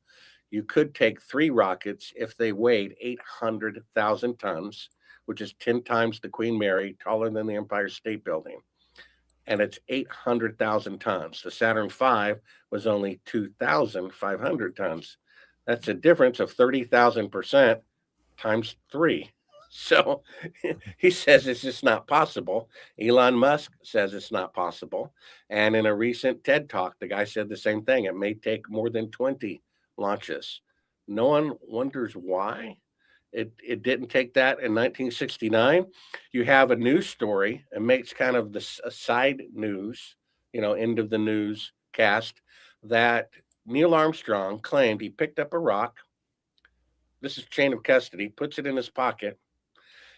you could take 3 rockets if they weighed 800,000 tons, which is 10 times the Queen Mary, taller than the Empire State Building. And it's 800,000 tons. The Saturn V was only 2,500 tons. That's a difference of 30,000% times 3. So he says it's just not possible. Elon Musk says it's not possible. And in a recent TED talk, the guy said the same thing. It may take more than 20 launches. No one wonders why it didn't take that in 1969. You have a news story and makes kind of the side news, end of the news cast, that Neil Armstrong claimed he picked up a rock. This is chain of custody, puts it in his pocket,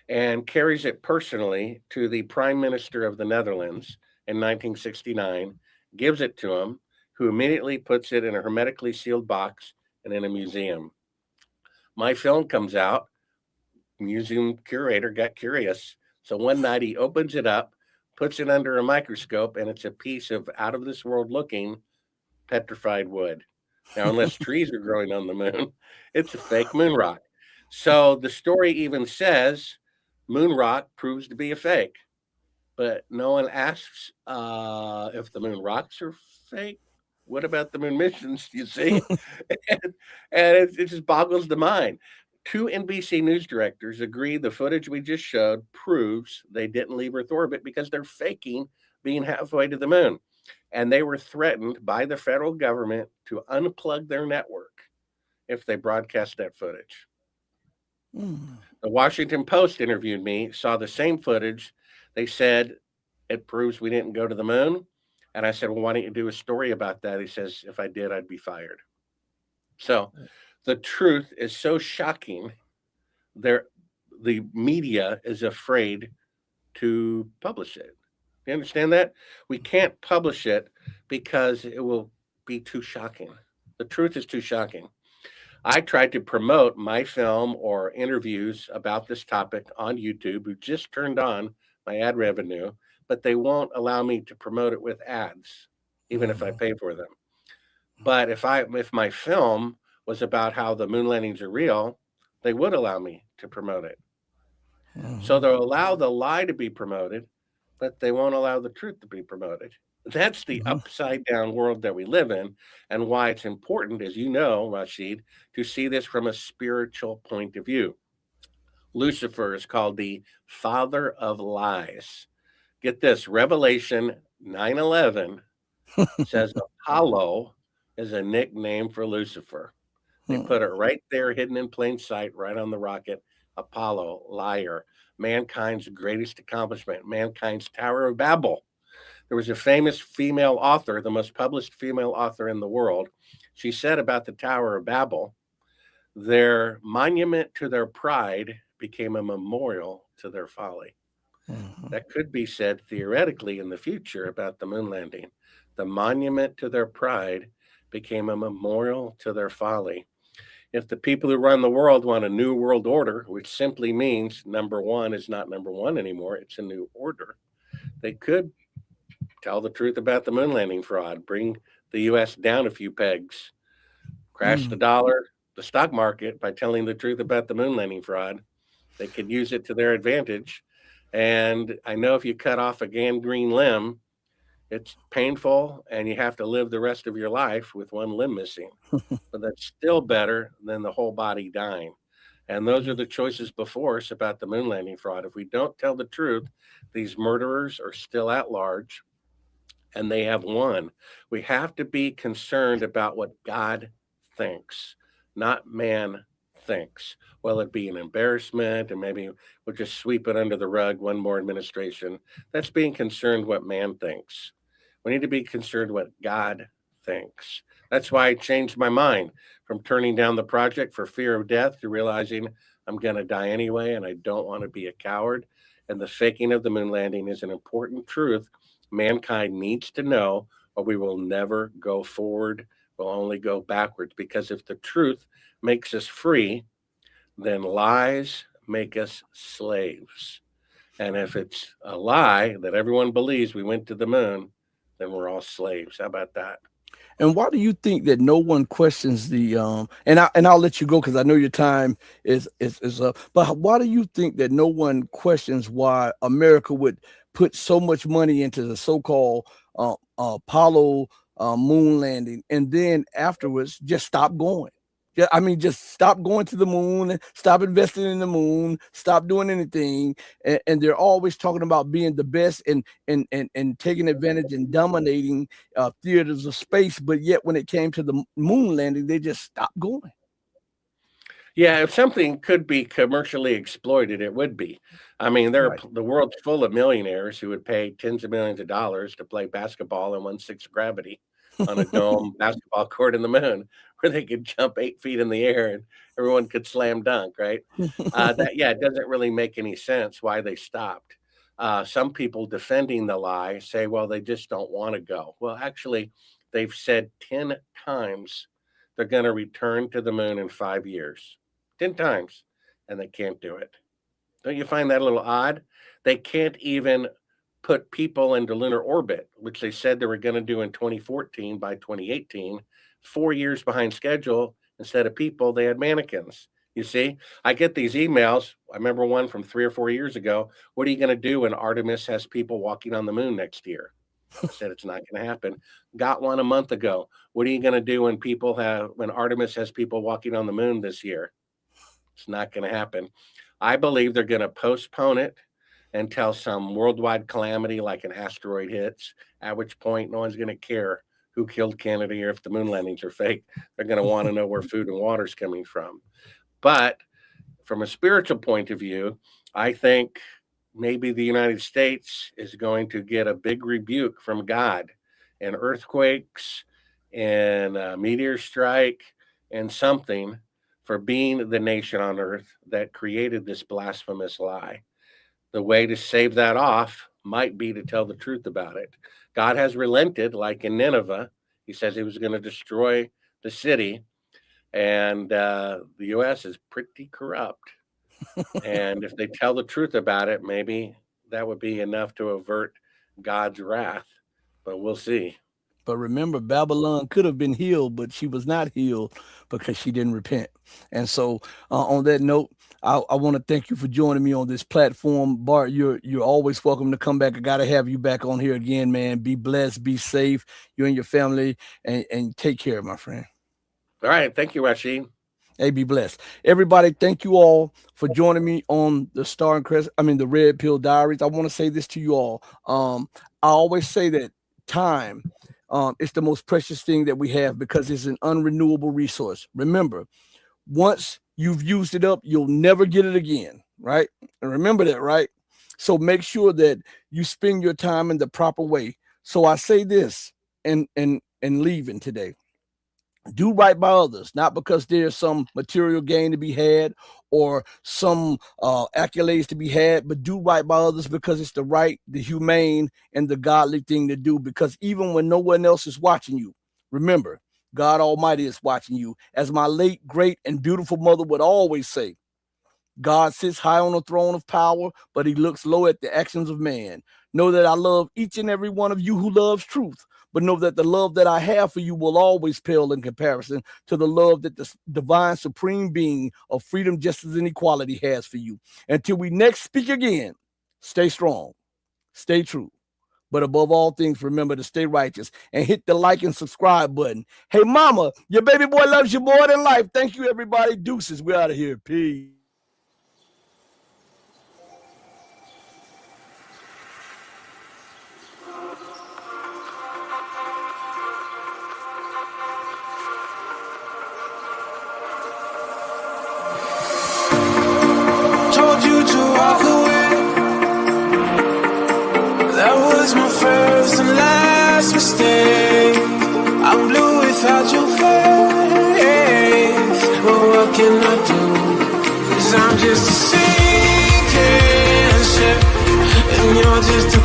and carries it personally to the Prime Minister of the Netherlands in 1969, gives it to him, who immediately puts it in a hermetically sealed box and in a museum. My film comes out, museum curator got curious. So one night he opens it up, puts it under a microscope, and it's a piece of out of this world looking petrified wood. Now, unless trees are growing on the moon, it's a fake moon rock. So the story even says moon rock proves to be a fake, but no one asks if the moon rocks are fake. What about the moon missions? You see, and it just boggles the mind. 2 NBC news directors agree the footage we just showed proves they didn't leave Earth orbit because they're faking being halfway to the moon. And they were threatened by the federal government to unplug their network if they broadcast that footage. The Washington Post interviewed me, saw the same footage. They said it proves we didn't go to the moon. And I said, well, why don't you do a story about that? He says, if I did, I'd be fired. So the truth is so shocking. The media is afraid to publish it. You understand that? We can't publish it because it will be too shocking. The truth is too shocking. I tried to promote my film or interviews about this topic on YouTube, who just turned on my ad revenue, but they won't allow me to promote it with ads, even if I pay for them. But if my film was about how the moon landings are real, they would allow me to promote it. So they'll allow the lie to be promoted, but they won't allow the truth to be promoted. That's the upside down world that we live in, and why it's important, as you know, Rashid, to see this from a spiritual point of view. Lucifer is called the father of lies. Get this, Revelation 9:11 says Apollo is a nickname for Lucifer. They put it right there, hidden in plain sight, right on the rocket. Apollo, liar, mankind's greatest accomplishment, mankind's Tower of Babel. There was a famous female author, the most published female author in the world. She said about the Tower of Babel, their monument to their pride became a memorial to their folly. That could be said theoretically in the future about the moon landing. The monument to their pride became a memorial to their folly. If the people who run the world want a new world order, which simply means number one is not number one anymore, it's a new order, they could tell the truth about the moon landing fraud, bring the U.S. down a few pegs, crash the dollar, the stock market by telling the truth about the moon landing fraud. They could use it to their advantage. And I know if you cut off a gangrene limb, it's painful and you have to live the rest of your life with one limb missing. But that's still better than the whole body dying. And those are the choices before us about the moon landing fraud. If we don't tell the truth, these murderers are still at large and they have won. We have to be concerned about what God thinks, not man thinks. Will it be an embarrassment and maybe we'll just sweep it under the rug, one more administration? That's being concerned what man thinks. We need to be concerned what God thinks. That's why I changed my mind from turning down the project for fear of death to realizing I'm going to die anyway and I don't want to be a coward. And the faking of the moon landing is an important truth mankind needs to know, or we will never go forward. We'll only go backwards. Because if the truth makes us free, then lies make us slaves. And if it's a lie that everyone believes we went to the moon, then we're all slaves. How about that?
And why do you think that no one questions the and I'll let you go because I know your time is up. But why do you think that no one questions why America would put so much money into the so-called Apollo moon landing and then afterwards just stop going? Yeah, I mean, just stop going to the moon, stop investing in the moon, stop doing anything, and they're always talking about being the best and taking advantage and dominating theaters of space. But yet, when it came to the moon landing, they just stopped going.
Yeah, if something could be commercially exploited, it would be. I mean,
Right.
the world's full of millionaires who would pay tens of millions of dollars to play basketball in 1/6 gravity on a dome basketball court in the moon, where they could jump 8 feet in the air and everyone could slam dunk. Right? It doesn't really make any sense why they stopped. Some people defending the lie say, well, they just don't want to go. Well, actually, they've said 10 times they're going to return to the moon in 5 years. 10 times, and they can't do it. Don't you find that a little odd? They can't even put people into lunar orbit, which they said they were going to do in 2014 by 2018, 4 years behind schedule. Instead of people, they had mannequins. You see, I get these emails. I remember one from 3 or 4 years ago. What are you going to do when Artemis has people walking on the moon next year? I said it's not going to happen. Got one a month ago. What are you going to do when Artemis has people walking on the moon this year? It's not going to happen. I believe they're going to postpone it until some worldwide calamity like an asteroid hits, at which point no one's going to care who killed Kennedy or if the moon landings are fake. They're going to want to know where food and water is coming from. But from a spiritual point of view, I think maybe the United States is going to get a big rebuke from God and earthquakes and a meteor strike and something for being the nation on earth that created this blasphemous lie. The way to save that off might be to tell the truth about it. God has relented, like in Nineveh. He says he was going to destroy the city, and the U.S. is pretty corrupt. And if they tell the truth about it, maybe that would be enough to avert God's wrath. But we'll see.
But remember, Babylon could have been healed, but she was not healed because she didn't repent. And so, on that note, I want to thank you for joining me on this platform, Bart. You're always welcome to come back. I got to have you back on here again, man. Be blessed, be safe, you and your family, and take care, my friend.
All right. Thank you, Rashid.
Hey, be blessed. Everybody, thank you all for joining me on the Red Pill Diaries. I want to say this to you all. I always say that time is the most precious thing that we have because it's an unrenewable resource. Remember, once you've used it up, you'll never get it again, right? And remember that, right? So make sure that you spend your time in the proper way. So I say this and leaving today. Do right by others, not because there's some material gain to be had or some accolades to be had, but do right by others because it's the right, the humane, and the godly thing to do. Because even when no one else is watching you, remember, God Almighty is watching you. As my late, great, and beautiful mother would always say, God sits high on a throne of power, but he looks low at the actions of man. Know that I love each and every one of you who loves truth, but know that the love that I have for you will always pale in comparison to the love that the divine supreme being of freedom, justice, and equality has for you. Until we next speak again, stay strong, stay true. But above all things, remember to stay righteous and hit the like and subscribe button. Hey, mama, your baby boy loves you more than life. Thank you, everybody. Deuces. We're out of here. Peace.
was my first and last mistake. I'm blue without your face. But what can I do? 'Cause I'm just a sinking ship, and you're just a